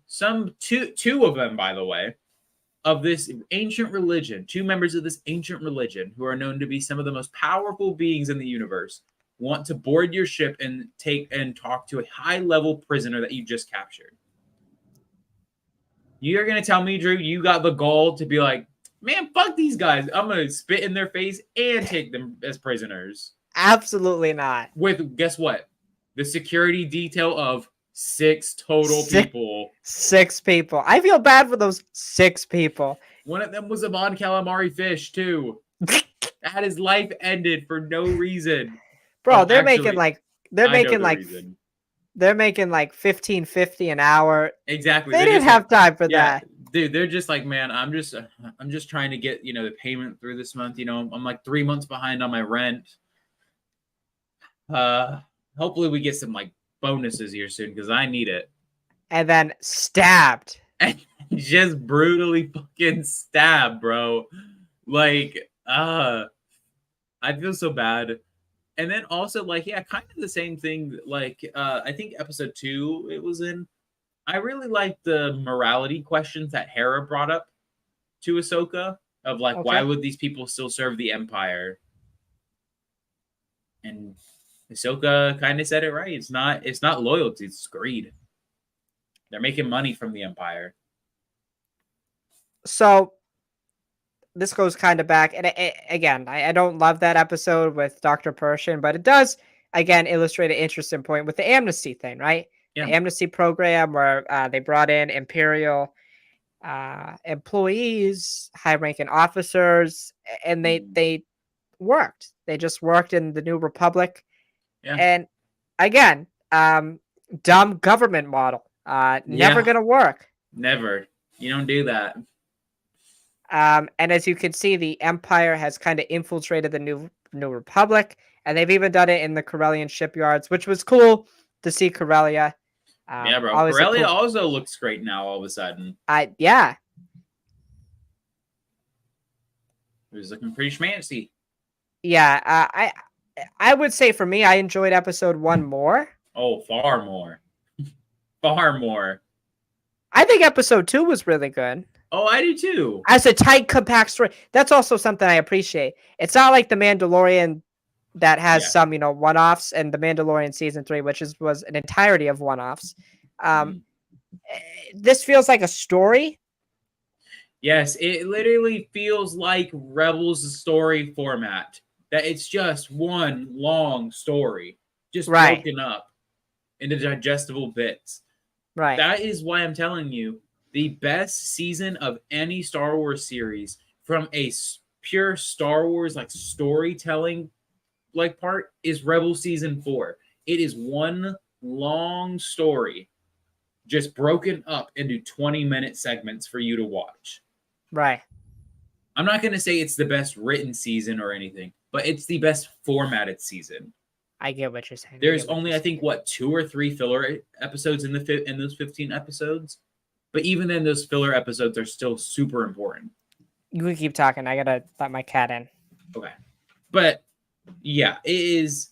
two of them, by the way, of this ancient religion, two members of this ancient religion who are known to be some of the most powerful beings in the universe, want to board your ship and talk to a high level prisoner that you just captured. You're gonna tell me, Drew, you got the gall to be like, man, fuck these guys. I'm gonna spit in their face and take them as prisoners. Absolutely not. With guess what? The security detail of 6 total people. 6 people. I feel bad for those 6 people. One of them was a Mon Calamari fish too. Had his life ended for no reason. Bro, they're making like reason. they're making like $15.50 an hour. Exactly. They didn't have time for that. Dude, they're just like, man, I'm just trying to get, the payment through this month. I'm like 3 months behind on my rent. Hopefully we get some like bonuses here soon because I need it. And then stabbed. Just brutally fucking stabbed, bro. Like, I feel so bad. And then also, like, yeah, kind of the same thing. Like, I think episode 2 it was in. I really liked the morality questions that Hera brought up to Ahsoka of like, why would these people still serve the Empire? And Ahsoka kind of said it right. It's not loyalty, it's greed. They're making money from the Empire. So this goes kind of back, and again, I don't love that episode with Dr. Pershing, but it does again illustrate an interesting point with the amnesty thing, right? Yeah. The amnesty program where they brought in Imperial employees, high-ranking officers, and they worked. They just worked in the New Republic. Yeah. And again, dumb government model. Never gonna work. Never. You don't do that. And as you can see, the Empire has kind of infiltrated the New Republic, and they've even done it in the Corellian shipyards, which was cool to see Corellia. Yeah, bro. Corellia also looks great now all of a sudden. Yeah. It was looking pretty schmancy. Yeah, I would say for me, I enjoyed episode 1 more. Oh, far more. Far more. I think episode 2 was really good. Oh, I do too. As a tight, compact story. That's also something I appreciate. It's not like The Mandalorian that has some, one-offs, and The Mandalorian season 3, which was an entirety of one-offs. This feels like a story. Yes, it literally feels like Rebels' story format. That it's just one long story, just broken up into digestible bits. Right. That is why I'm telling you, the best season of any Star Wars series from a pure Star Wars like storytelling like part is Rebel season 4. It is one long story just broken up into 20-minute segments for you to watch. Right. I'm not going to say it's the best written season or anything, but it's the best formatted season. I get what you're saying. There's only, I think, what, 2 or 3 filler episodes in those 15 episodes. But even then, those filler episodes are still super important. You can keep talking. I gotta let my cat in. Okay. But yeah, it is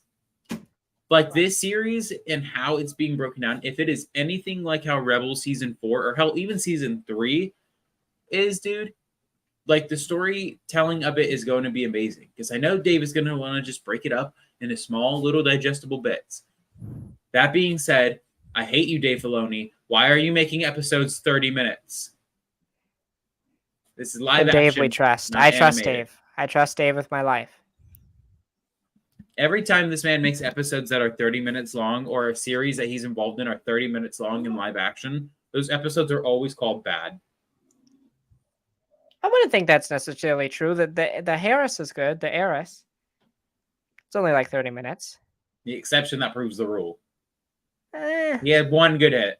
like this series and how it's being broken down. If it is anything like how Rebels season 4 or hell even season 3 is, dude, like the storytelling of it is going to be amazing. Because I know Dave is going to want to just break it up into small little digestible bits. That being said, I hate you, Dave Filoni. Why are you making episodes 30 minutes? This is live action. Dave, we trust. I trust Dave. I trust Dave with my life. Every time this man makes episodes that are 30 minutes long or a series that he's involved in are 30 minutes long in live action, those episodes are always called bad. I wouldn't think that's necessarily true. The Harris is good. The Heiress. It's only like 30 minutes. The exception that proves the rule. Eh, He had one good hit.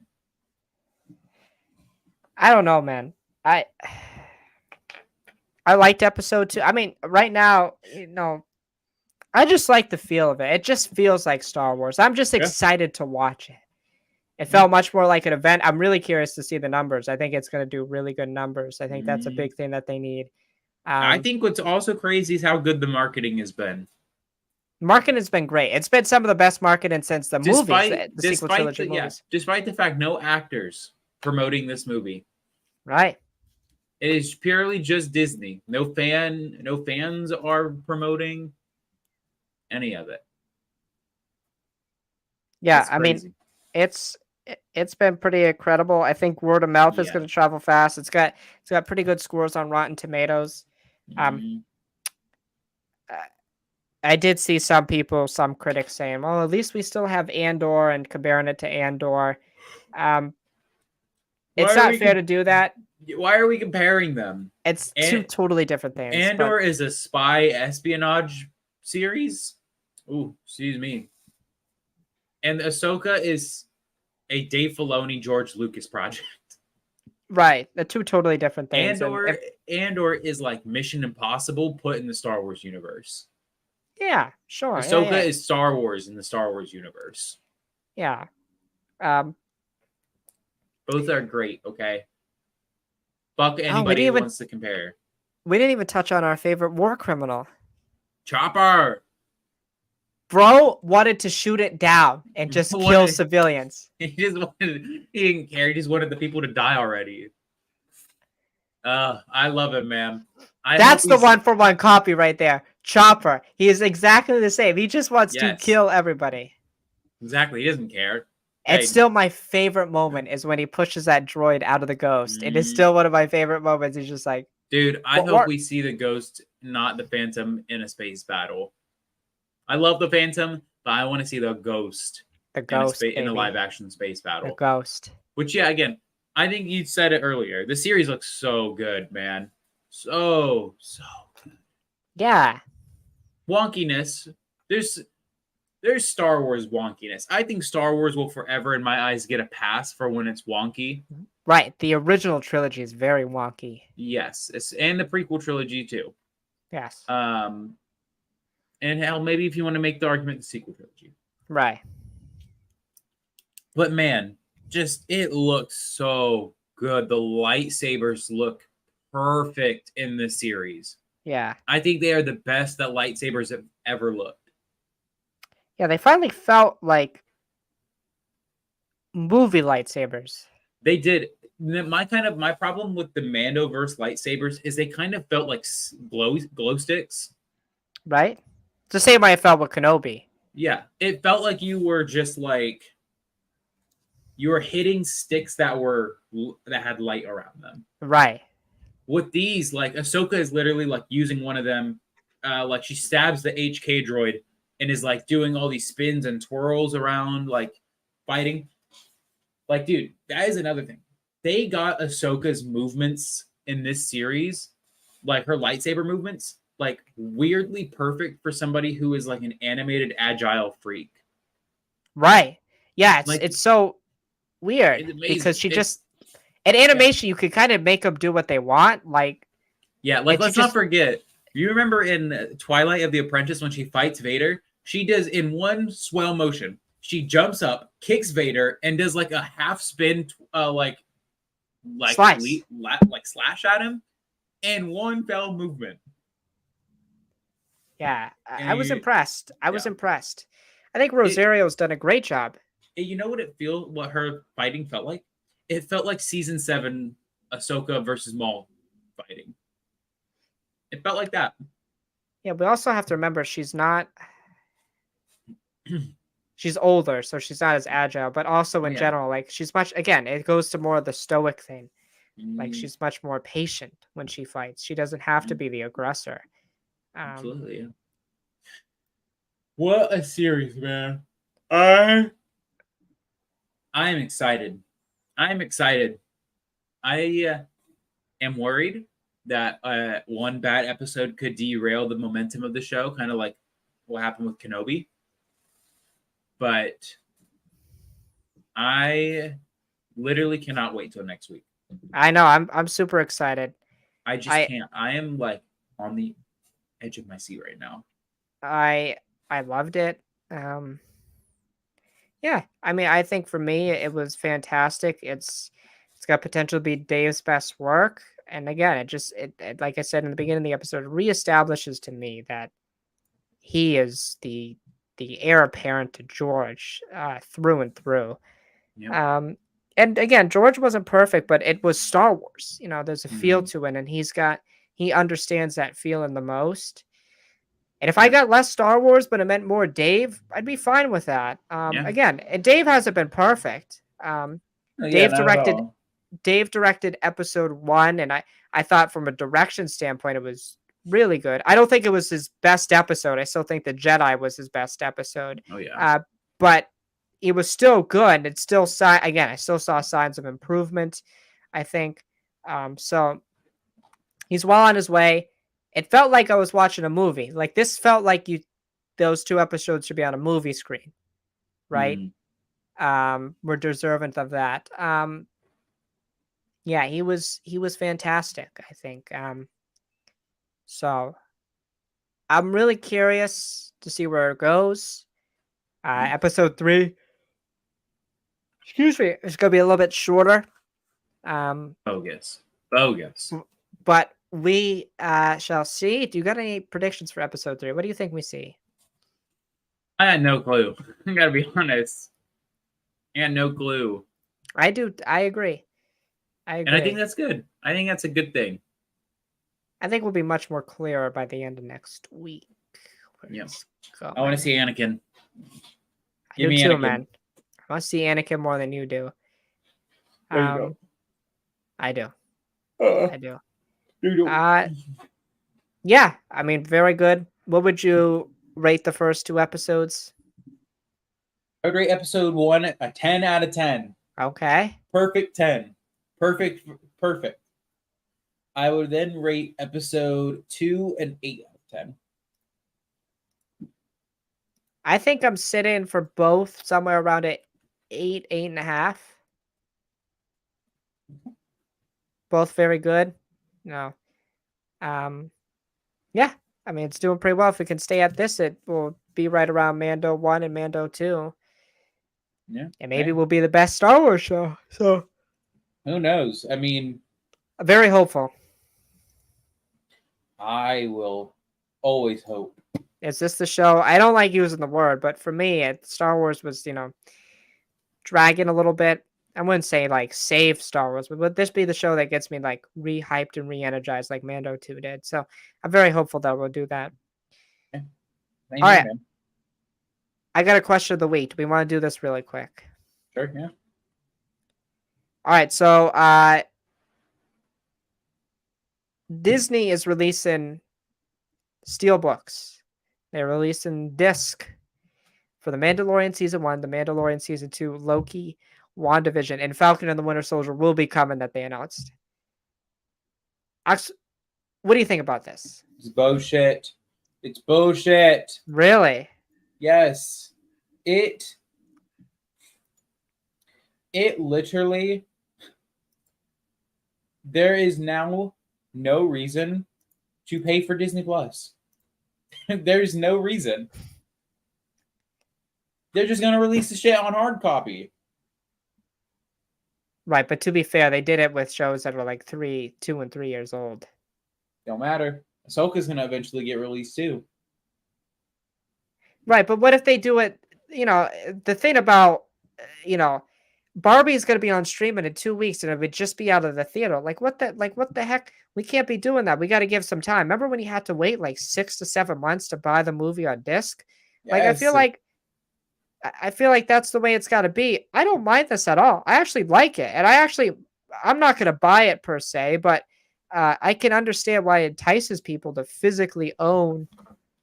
I don't know, man. I liked episode 2. I mean, right now, I just like the feel of it. It just feels like Star Wars. I'm just excited to watch it. It felt much more like an event. I'm really curious to see the numbers. I think it's going to do really good numbers. I think that's a big thing that they need. I think what's also crazy is how good the marketing has been. Marketing has been great. It's been some of the best marketing since the movies, the sequel trilogy movies. Despite the fact no actors promoting this movie. Right. It is purely just Disney. No fans are promoting any of it. Yeah, I mean, it's been pretty incredible. I think word of mouth is going to travel fast. It's got pretty good scores on Rotten Tomatoes. I did see some critics saying, "Well, at least we still have Andor," and comparing it to Andor. It's not fair to do that. Why are we comparing them? It's two totally different things. Andor is a spy espionage series. Ooh, excuse me. And Ahsoka is a Dave Filoni, George Lucas project. Right. The two totally different things. Andor is like Mission Impossible put in the Star Wars universe. Yeah, sure. Ahsoka is Star Wars in the Star Wars universe. Yeah. Both are great, okay? Fuck anybody who wants to compare. We didn't even touch on our favorite war criminal. Chopper! Bro wanted to shoot it down and just kill civilians. He didn't care. He just wanted the people to die already. I love it, man. That's the 1-for-1 copy right there. Chopper. He is exactly the same. He just wants to kill everybody. Exactly. He doesn't care. It's still my favorite moment is when he pushes that droid out of the ghost. It is still one of my favorite moments. He's just like, dude, I hope we see the ghost, not the Phantom, in a space battle. I love the Phantom, but I want to see the ghost. The ghost in a live action space battle. The ghost. Which, yeah, again, I think you said it earlier. The series looks so good, man. So good. Yeah. Wonkiness. There's Star Wars wonkiness. I think Star Wars will forever, in my eyes, get a pass for when it's wonky. Right. The original trilogy is very wonky. Yes. And the prequel trilogy, too. Yes. And hell, maybe if you want to make the argument, the sequel trilogy. Right. But man, it looks so good. The lightsabers look perfect in this series. Yeah. I think they are the best that lightsabers have ever looked. Yeah, they finally felt like movie lightsabers. They did. My problem with the Mandoverse lightsabers is they kind of felt like glow sticks. Right? It's the same way I felt with Kenobi. Yeah. It felt like you were just like you were hitting sticks that had light around them. Right. With these, like Ahsoka is literally like using one of them, like she stabs the HK droid and is like doing all these spins and twirls around, like fighting. Like, dude, that is another thing. They got Ahsoka's movements in this series, like her lightsaber movements, like weirdly perfect for somebody who is like an animated agile freak. Right. Yeah, it's so weird because she in animation you could kind of make them do what they want. Like, yeah, like let's not forget. You remember in Twilight of the Apprentice when she fights Vader, she does in one swell motion. She jumps up, kicks Vader, and does like a half spin, Slice. like slash at him, in one fell movement. Yeah, And I was impressed. I was yeah. impressed. I think Rosario's done a great job. You know what her fighting felt like? It felt like season 7 Ahsoka versus Maul fighting. It felt like that. Yeah, we also have to remember she's not. She's older, so she's not as agile. But also in general, like she's much. Again, it goes to more of the stoic thing. Like she's much more patient when she fights. She doesn't have to be the aggressor. Absolutely. Yeah. What a series, man! I am excited. I am excited. I am worried that one bad episode could derail the momentum of the show, kind of like what happened with Kenobi. But I literally cannot wait till next week. I know. I'm super excited. I just can't. I am like on the edge of my seat right now. I loved it. Yeah, I mean, I think for me it was fantastic. It's got potential to be Dave's best work, and again, it like I said in the beginning of the episode, reestablishes to me that he is the heir apparent to George through and through. Yep. And again, George wasn't perfect, but it was Star Wars. You know, there's a feel Mhm. to it, and he understands that feeling the most. And if I got less Star Wars, but it meant more Dave, I'd be fine with that. Yeah. Again, and Dave hasn't been perfect. Dave not at directed all. Dave directed episode 1, and I thought from a direction standpoint it was really good. I don't think it was his best episode. I still think the Jedi was his best episode. Oh yeah. But it was still good. It's still again, I still saw signs of improvement, I think. So he's well on his way. It felt like I was watching a movie. Like this felt like those 2 episodes should be on a movie screen, right? We're deserving of that. Yeah, he was fantastic, I think. So I'm really curious to see where it goes. Episode 3, excuse me, it's gonna be a little bit shorter. Bogus. But we shall see. Do you got any predictions for episode 3? What do you think we see? I had no clue. I gotta be honest. I had no clue. I do. I agree. And I think that's good. I think that's a good thing. I think we'll be much more clearer by the end of next week. Yeah. I want to see Anakin. Give me too, Anakin. Man. I want to see Anakin more than you do. There you go. I do. I do. Yeah, I mean, very good. What would you rate the first 2 episodes? I would rate episode 1 a 10 out of 10. Okay. Perfect 10. Perfect. I would then rate episode 2 an 8 out of 10. I think I'm sitting for both somewhere around an 8, 8.5. Both very good. No. Yeah. I mean, it's doing pretty well. If we can stay at this, it will be right around Mando 1 and Mando 2. Yeah. And maybe we'll be the best Star Wars show. So who knows? I mean, very hopeful. I will always hope. Is this the show? I don't like using the word, but for me, Star Wars was, dragging a little bit. I wouldn't say like save Star Wars, but would this be the show that gets me like re-hyped and re-energized like Mando 2 did? So I'm very hopeful that we'll do that. Okay. All right. Man. I got a question of the week. Do we want to do this really quick? Sure, yeah. All right, so Disney is releasing steelbooks. They're releasing disc for The Mandalorian Season 1, The Mandalorian Season 2, Loki, WandaVision, and Falcon and the Winter Soldier will be coming that they announced. Actually, what do you think about this? It's bullshit. It's bullshit. Really? Yes. It literally, there is now no reason to pay for Disney Plus. There's no reason. They're just gonna release the shit on hard copy. Right, but to be fair, they did it with shows that were like 2 and 3 years old. Don't matter. Ahsoka's gonna eventually get released too. Right, but what if they do it? The thing about Barbie is going to be on streaming in 2 weeks, and it would just be out of the theater. What the heck? We can't be doing that. We got to give some time. Remember when you had to wait like 6 to 7 months to buy the movie on disc? Like Yes. I feel like that's the way it's got to be. I don't mind this at all. I actually like it, and I'm not going to buy it per se, but I can understand why it entices people to physically own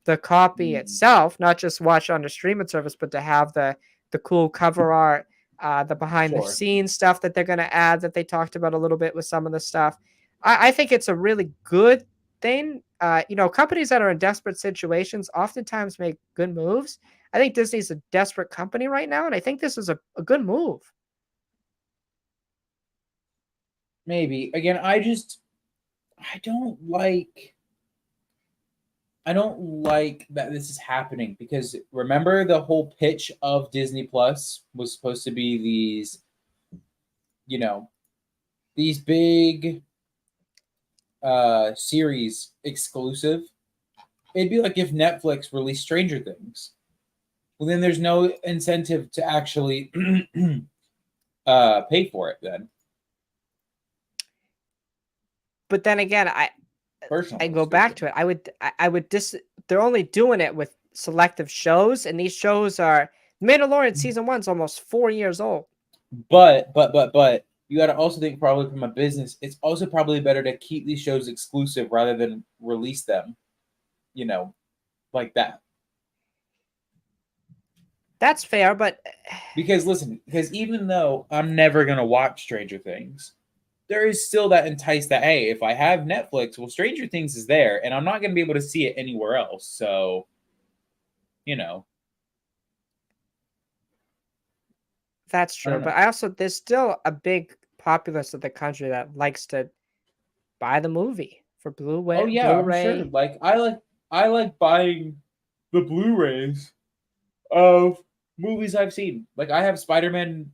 the copy itself, not just watch on the streaming service, but to have the cool cover art, the behind the Sure. scenes stuff that they're going to add that they talked about a little bit with some of the stuff. I think it's a really good thing. Companies that are in desperate situations oftentimes make good moves. I think Disney's a desperate company right now, and I think this is a good move. Maybe. Again, I don't like I don't like that this is happening because remember the whole pitch of Disney Plus was supposed to be you know, these big series exclusive. It'd be like if Netflix released Stranger Things. Well, then there's no incentive to actually pay for it then. But then again, I go back to it. I would they're only doing it with selective shows, and these shows are Mandalorian season 1's almost 4 years old. But you got to also think probably from a business. It's also probably better to keep these shows exclusive rather than release them, like that. That's fair, but Because listen, because even though I'm never gonna watch Stranger Things, there is still that entice that hey, if I have Netflix, well, Stranger Things is there, and I'm not gonna be able to see it anywhere else. So, you know, that's I true. don't But know. I also there's still a big populace of the country that likes to buy the movie for Oh Blu-ray, yeah, I'm sure. Blu-ray. Like I like buying the Blu-rays of movies I've seen. Like I have Spider-Man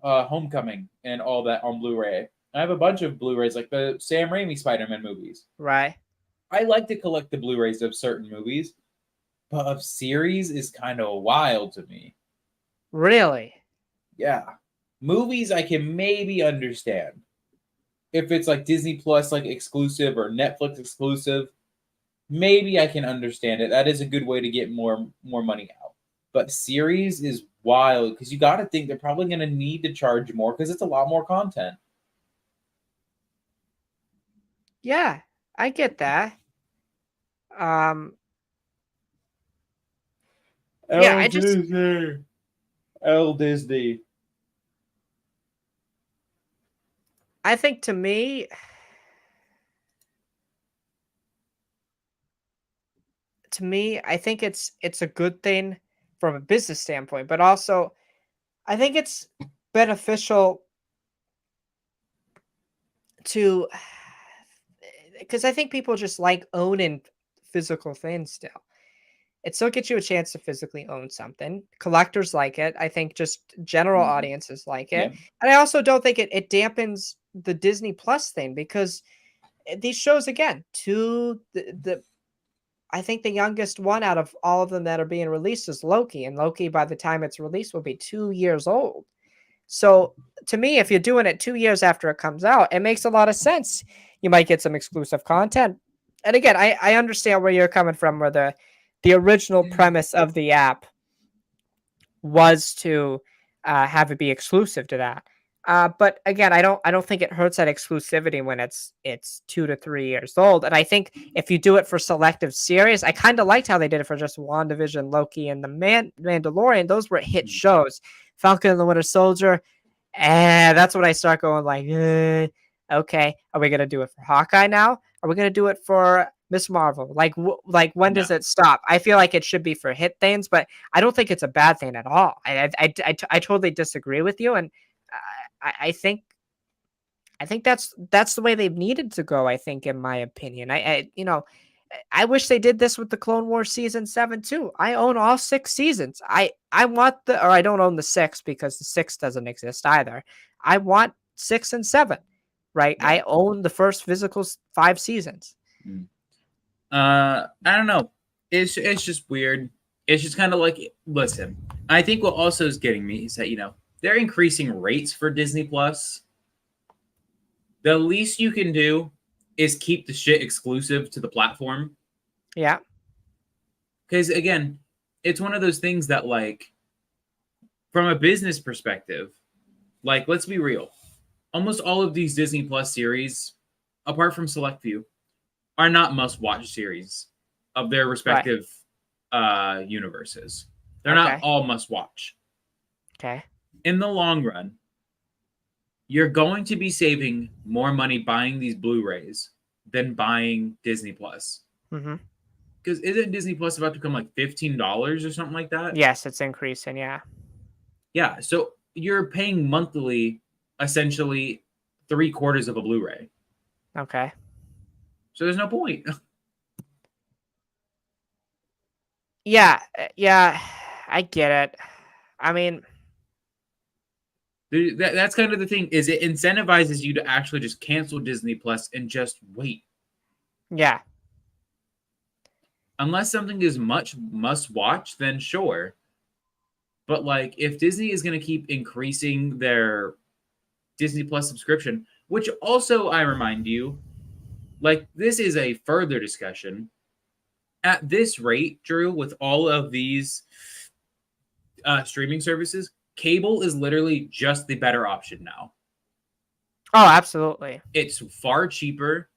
Homecoming and all that on Blu-ray. I have a bunch of Blu-rays like the Sam Raimi Spider-Man movies. Right? I like to collect the Blu-rays of certain movies, but of series is kind of wild to me. Really? Yeah. Movies I can maybe understand. If it's like Disney Plus like exclusive or Netflix exclusive, maybe I can understand it. That is a good way to get more money out. But series is wild because you got to think they're probably going to need to charge more because it's a lot more content. Yeah, I get that. Um, yeah, L Disney. L Disney. I think to me, I think it's a good thing from a business standpoint, but also I think it's beneficial to because I think people just like owning physical things still. It still gets you a chance to physically own something. Collectors like it. I think just general Mm-hmm. audiences like it. Yeah. And I also don't think it dampens the Disney Plus thing because these shows again, the I think the youngest one out of all of them that are being released is Loki, and Loki by the time it's released will be 2 years old. So to me, if you're doing it 2 years after it comes out, it makes a lot of sense. You might get some exclusive content. And again, I understand where you're coming from, where the original premise of the app was to have it be exclusive to that. But again, I don't think it hurts that exclusivity when it's 2 to 3 years old. And I think if you do it for selective series, I kind of liked how they did it for just WandaVision, Loki, and the Mandalorian. Those were hit shows. Falcon and the Winter Soldier, and that's when I start going like, okay, are we gonna do it for Hawkeye now? Are we gonna do it for Miss Marvel? Like when No. does it stop? I feel like it should be for hit things, but I don't think it's a bad thing at all. I totally disagree with you, and I think that's the way they've needed to go. I think, in my opinion, I wish they did this with the Clone Wars season 7 too. I own all 6 seasons. I want or I don't own the 6 because the 6 doesn't exist either. I want 6 and 7, right? Yeah. I own the first physical 5 seasons. I don't know. It's just weird. It's just kind of like, listen. I think what also is getting me is that they're increasing rates for Disney Plus. The least you can do is keep the shit exclusive to the platform. Yeah. Because again, it's one of those things that, like, from a business perspective, like, let's be real. Almost all of these Disney Plus series, apart from select few, are not must-watch series of their respective universes. They're not all must-watch. Okay. In the long run, you're going to be saving more money buying these Blu-rays than buying Disney Plus. Mm-hmm. Because isn't Disney Plus about to become like $15 or something like that? Yes, it's increasing, yeah. Yeah, so you're paying monthly, essentially 3/4 of a Blu-ray. Okay. So there's no point. Yeah, I get it. I mean, that's kind of the thing, is it incentivizes you to actually just cancel Disney Plus and just wait. Yeah. Unless something is much must-watch, then sure. But, like, if Disney is going to keep increasing their Disney Plus subscription, which also, I remind you, like, this is a further discussion. At this rate, Drew, with all of these streaming services, cable is literally just the better option now. Oh, absolutely. It's far cheaper.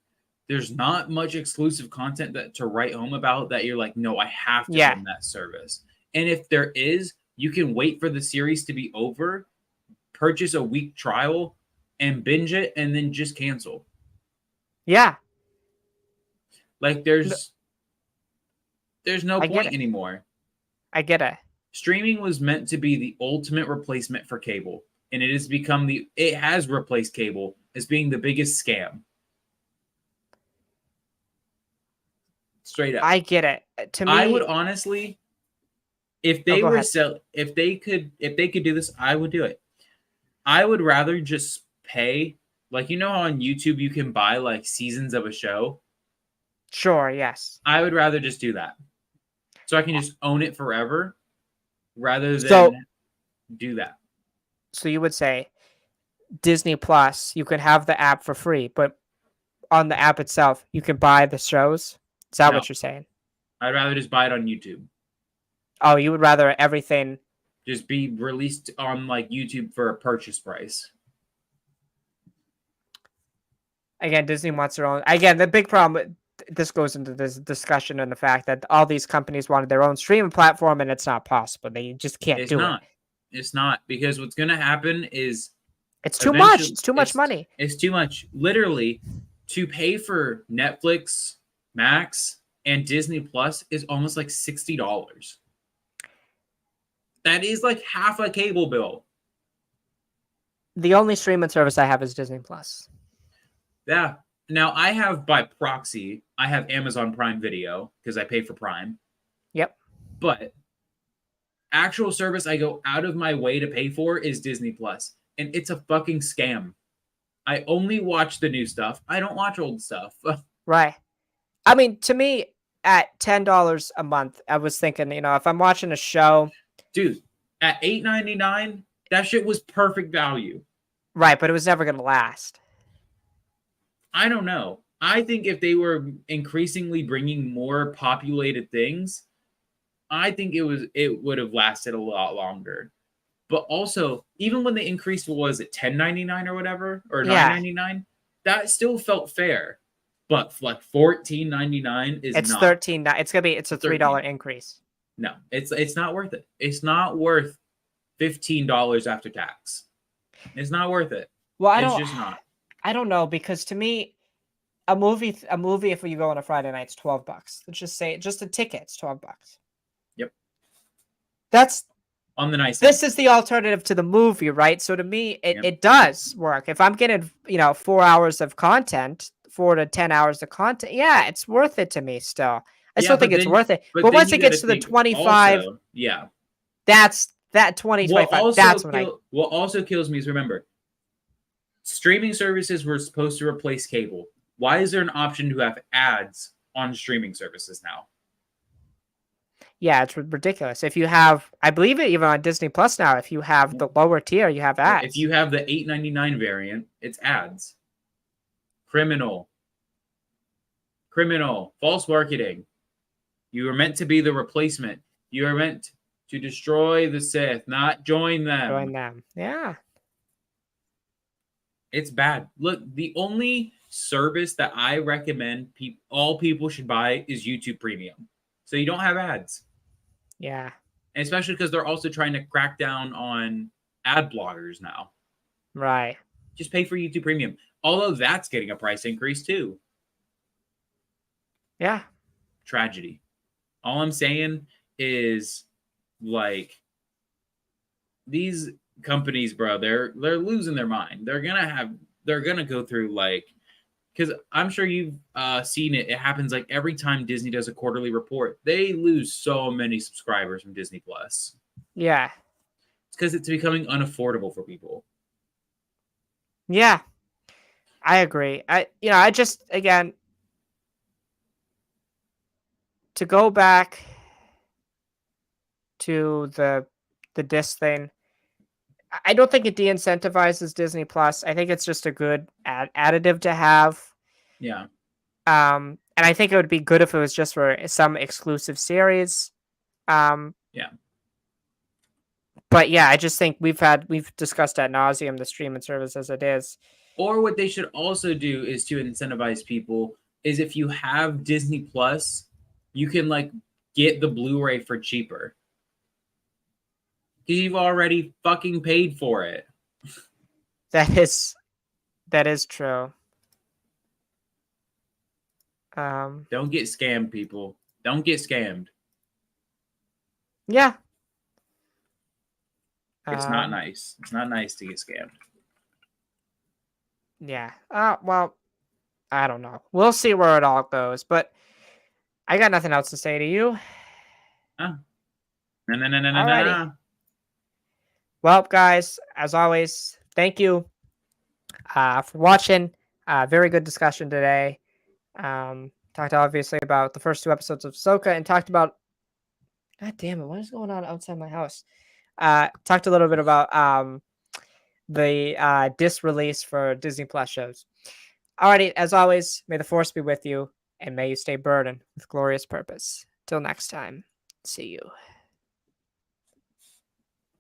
There's not much exclusive content to write home about that you're like, no, I have to own that service. And if there is, you can wait for the series to be over, purchase a week trial, and binge it, and then just cancel. Yeah. Like, there's no point anymore. I get it. Streaming was meant to be the ultimate replacement for cable, and it has replaced cable as being the biggest scam. Straight up. I get it. To me, I would honestly, if they could do this, I would do it. I would rather just pay, like, how on YouTube you can buy like seasons of a show? Sure, yes. I would rather just do that. So I can just own it forever rather than do that. So you would say Disney Plus, you can have the app for free, but on the app itself, you can buy the shows? Is that what you're saying? I'd rather just buy it on YouTube. Oh, you would rather everything just be released on, like, YouTube for a purchase price. Again, Disney wants their own. Again, the big problem, this goes into this discussion and the fact that all these companies wanted their own streaming platform, and it's not possible. They just can't do it. It's not, because what's going to happen is it's too much. It's too much money. It's too much. Literally, to pay for Netflix, Max, and Disney Plus is almost like $60. That is like half a cable bill. The only streaming service I have is Disney Plus. Yeah. Now, I have, by proxy, I have Amazon Prime Video because I pay for Prime. Yep. But actual service I go out of my way to pay for is Disney Plus, and it's a fucking scam. I only watch the new stuff. I don't watch old stuff. Right. I mean, to me, at $10 a month, I was thinking, if I'm watching a show, dude, at $8.99, that shit was perfect value. Right, but it was never going to last. I don't know. I think if they were increasingly bringing more populated things, I think it would have lasted a lot longer. But also, even when they increased, what was it, $10.99 or whatever, or $9.99, that still felt fair. But like $14.99 is it's not. It's a $3 increase. No, it's not worth it. It's not worth $15 after tax. It's not worth it. Well, it's just not. I don't know, because to me, a movie, if you go on a Friday night, it's $12. Let's just say just a ticket's $12. Yep. That's on the nice. This is the alternative to the movie, right? So to me, it does work. If I'm getting 4 hours of content 4 to 10 hours of content, yeah, it's worth it to me still. I Yeah, still think it's worth it. but But then once you it got gets to to the think 25, also, yeah. that's that 20, 25. That's when I What also kills me is, remember, streaming services were supposed to replace cable. Why is there an option to have ads on streaming services now? yeah, it's ridiculous. If you have, I believe it even on Disney Plus now, if you have the lower tier, you have Yeah, if ads. you have the $8.99 variant, it's ads. Criminal. False marketing. You were meant to be the replacement. You are meant to destroy the Sith, not join Join them. them. Yeah. It's bad. Look, the only service that I recommend all people should buy is YouTube Premium. So you don't have ads. Yeah. And especially because they're also trying to crack down on ad bloggers now. Right. Just pay for YouTube Premium. Although that's getting a price increase too. Yeah. Tragedy. All I'm saying is, like, these companies, bro, they're losing their mind. They're gonna go through, like, because I'm sure you've seen it. It happens like every time Disney does a quarterly report, they lose so many subscribers from Disney Plus. Yeah. It's because it's becoming unaffordable for people. Yeah. I agree. I just, again, to go back to the disc thing, I don't think it de-incentivizes Disney Plus. I think it's just a good additive to have. Yeah. And I think it would be good if it was just for some exclusive series. Yeah. But yeah, I just think we've discussed ad nauseum the streaming service as it is. Or what they should also do is to incentivize people is if you have Disney Plus, you can, like, get the Blu-ray for cheaper. Because you've already fucking paid for it. That is true. Don't get scammed, people. Don't get scammed. Yeah. It's not nice. It's not nice to get scammed. Yeah. Well, I don't know. We'll see where it all goes, but I got nothing else to say to you. Oh. No. Alrighty. Well, guys, as always, thank you for watching. Very good discussion today. Talked obviously about the first 2 episodes of Ahsoka and talked about, God damn it, what is going on outside my house? Talked a little bit about the disc release for Disney Plus shows. Alrighty, as always, may the Force be with you, and may you stay burdened with glorious purpose. Till next time, see you.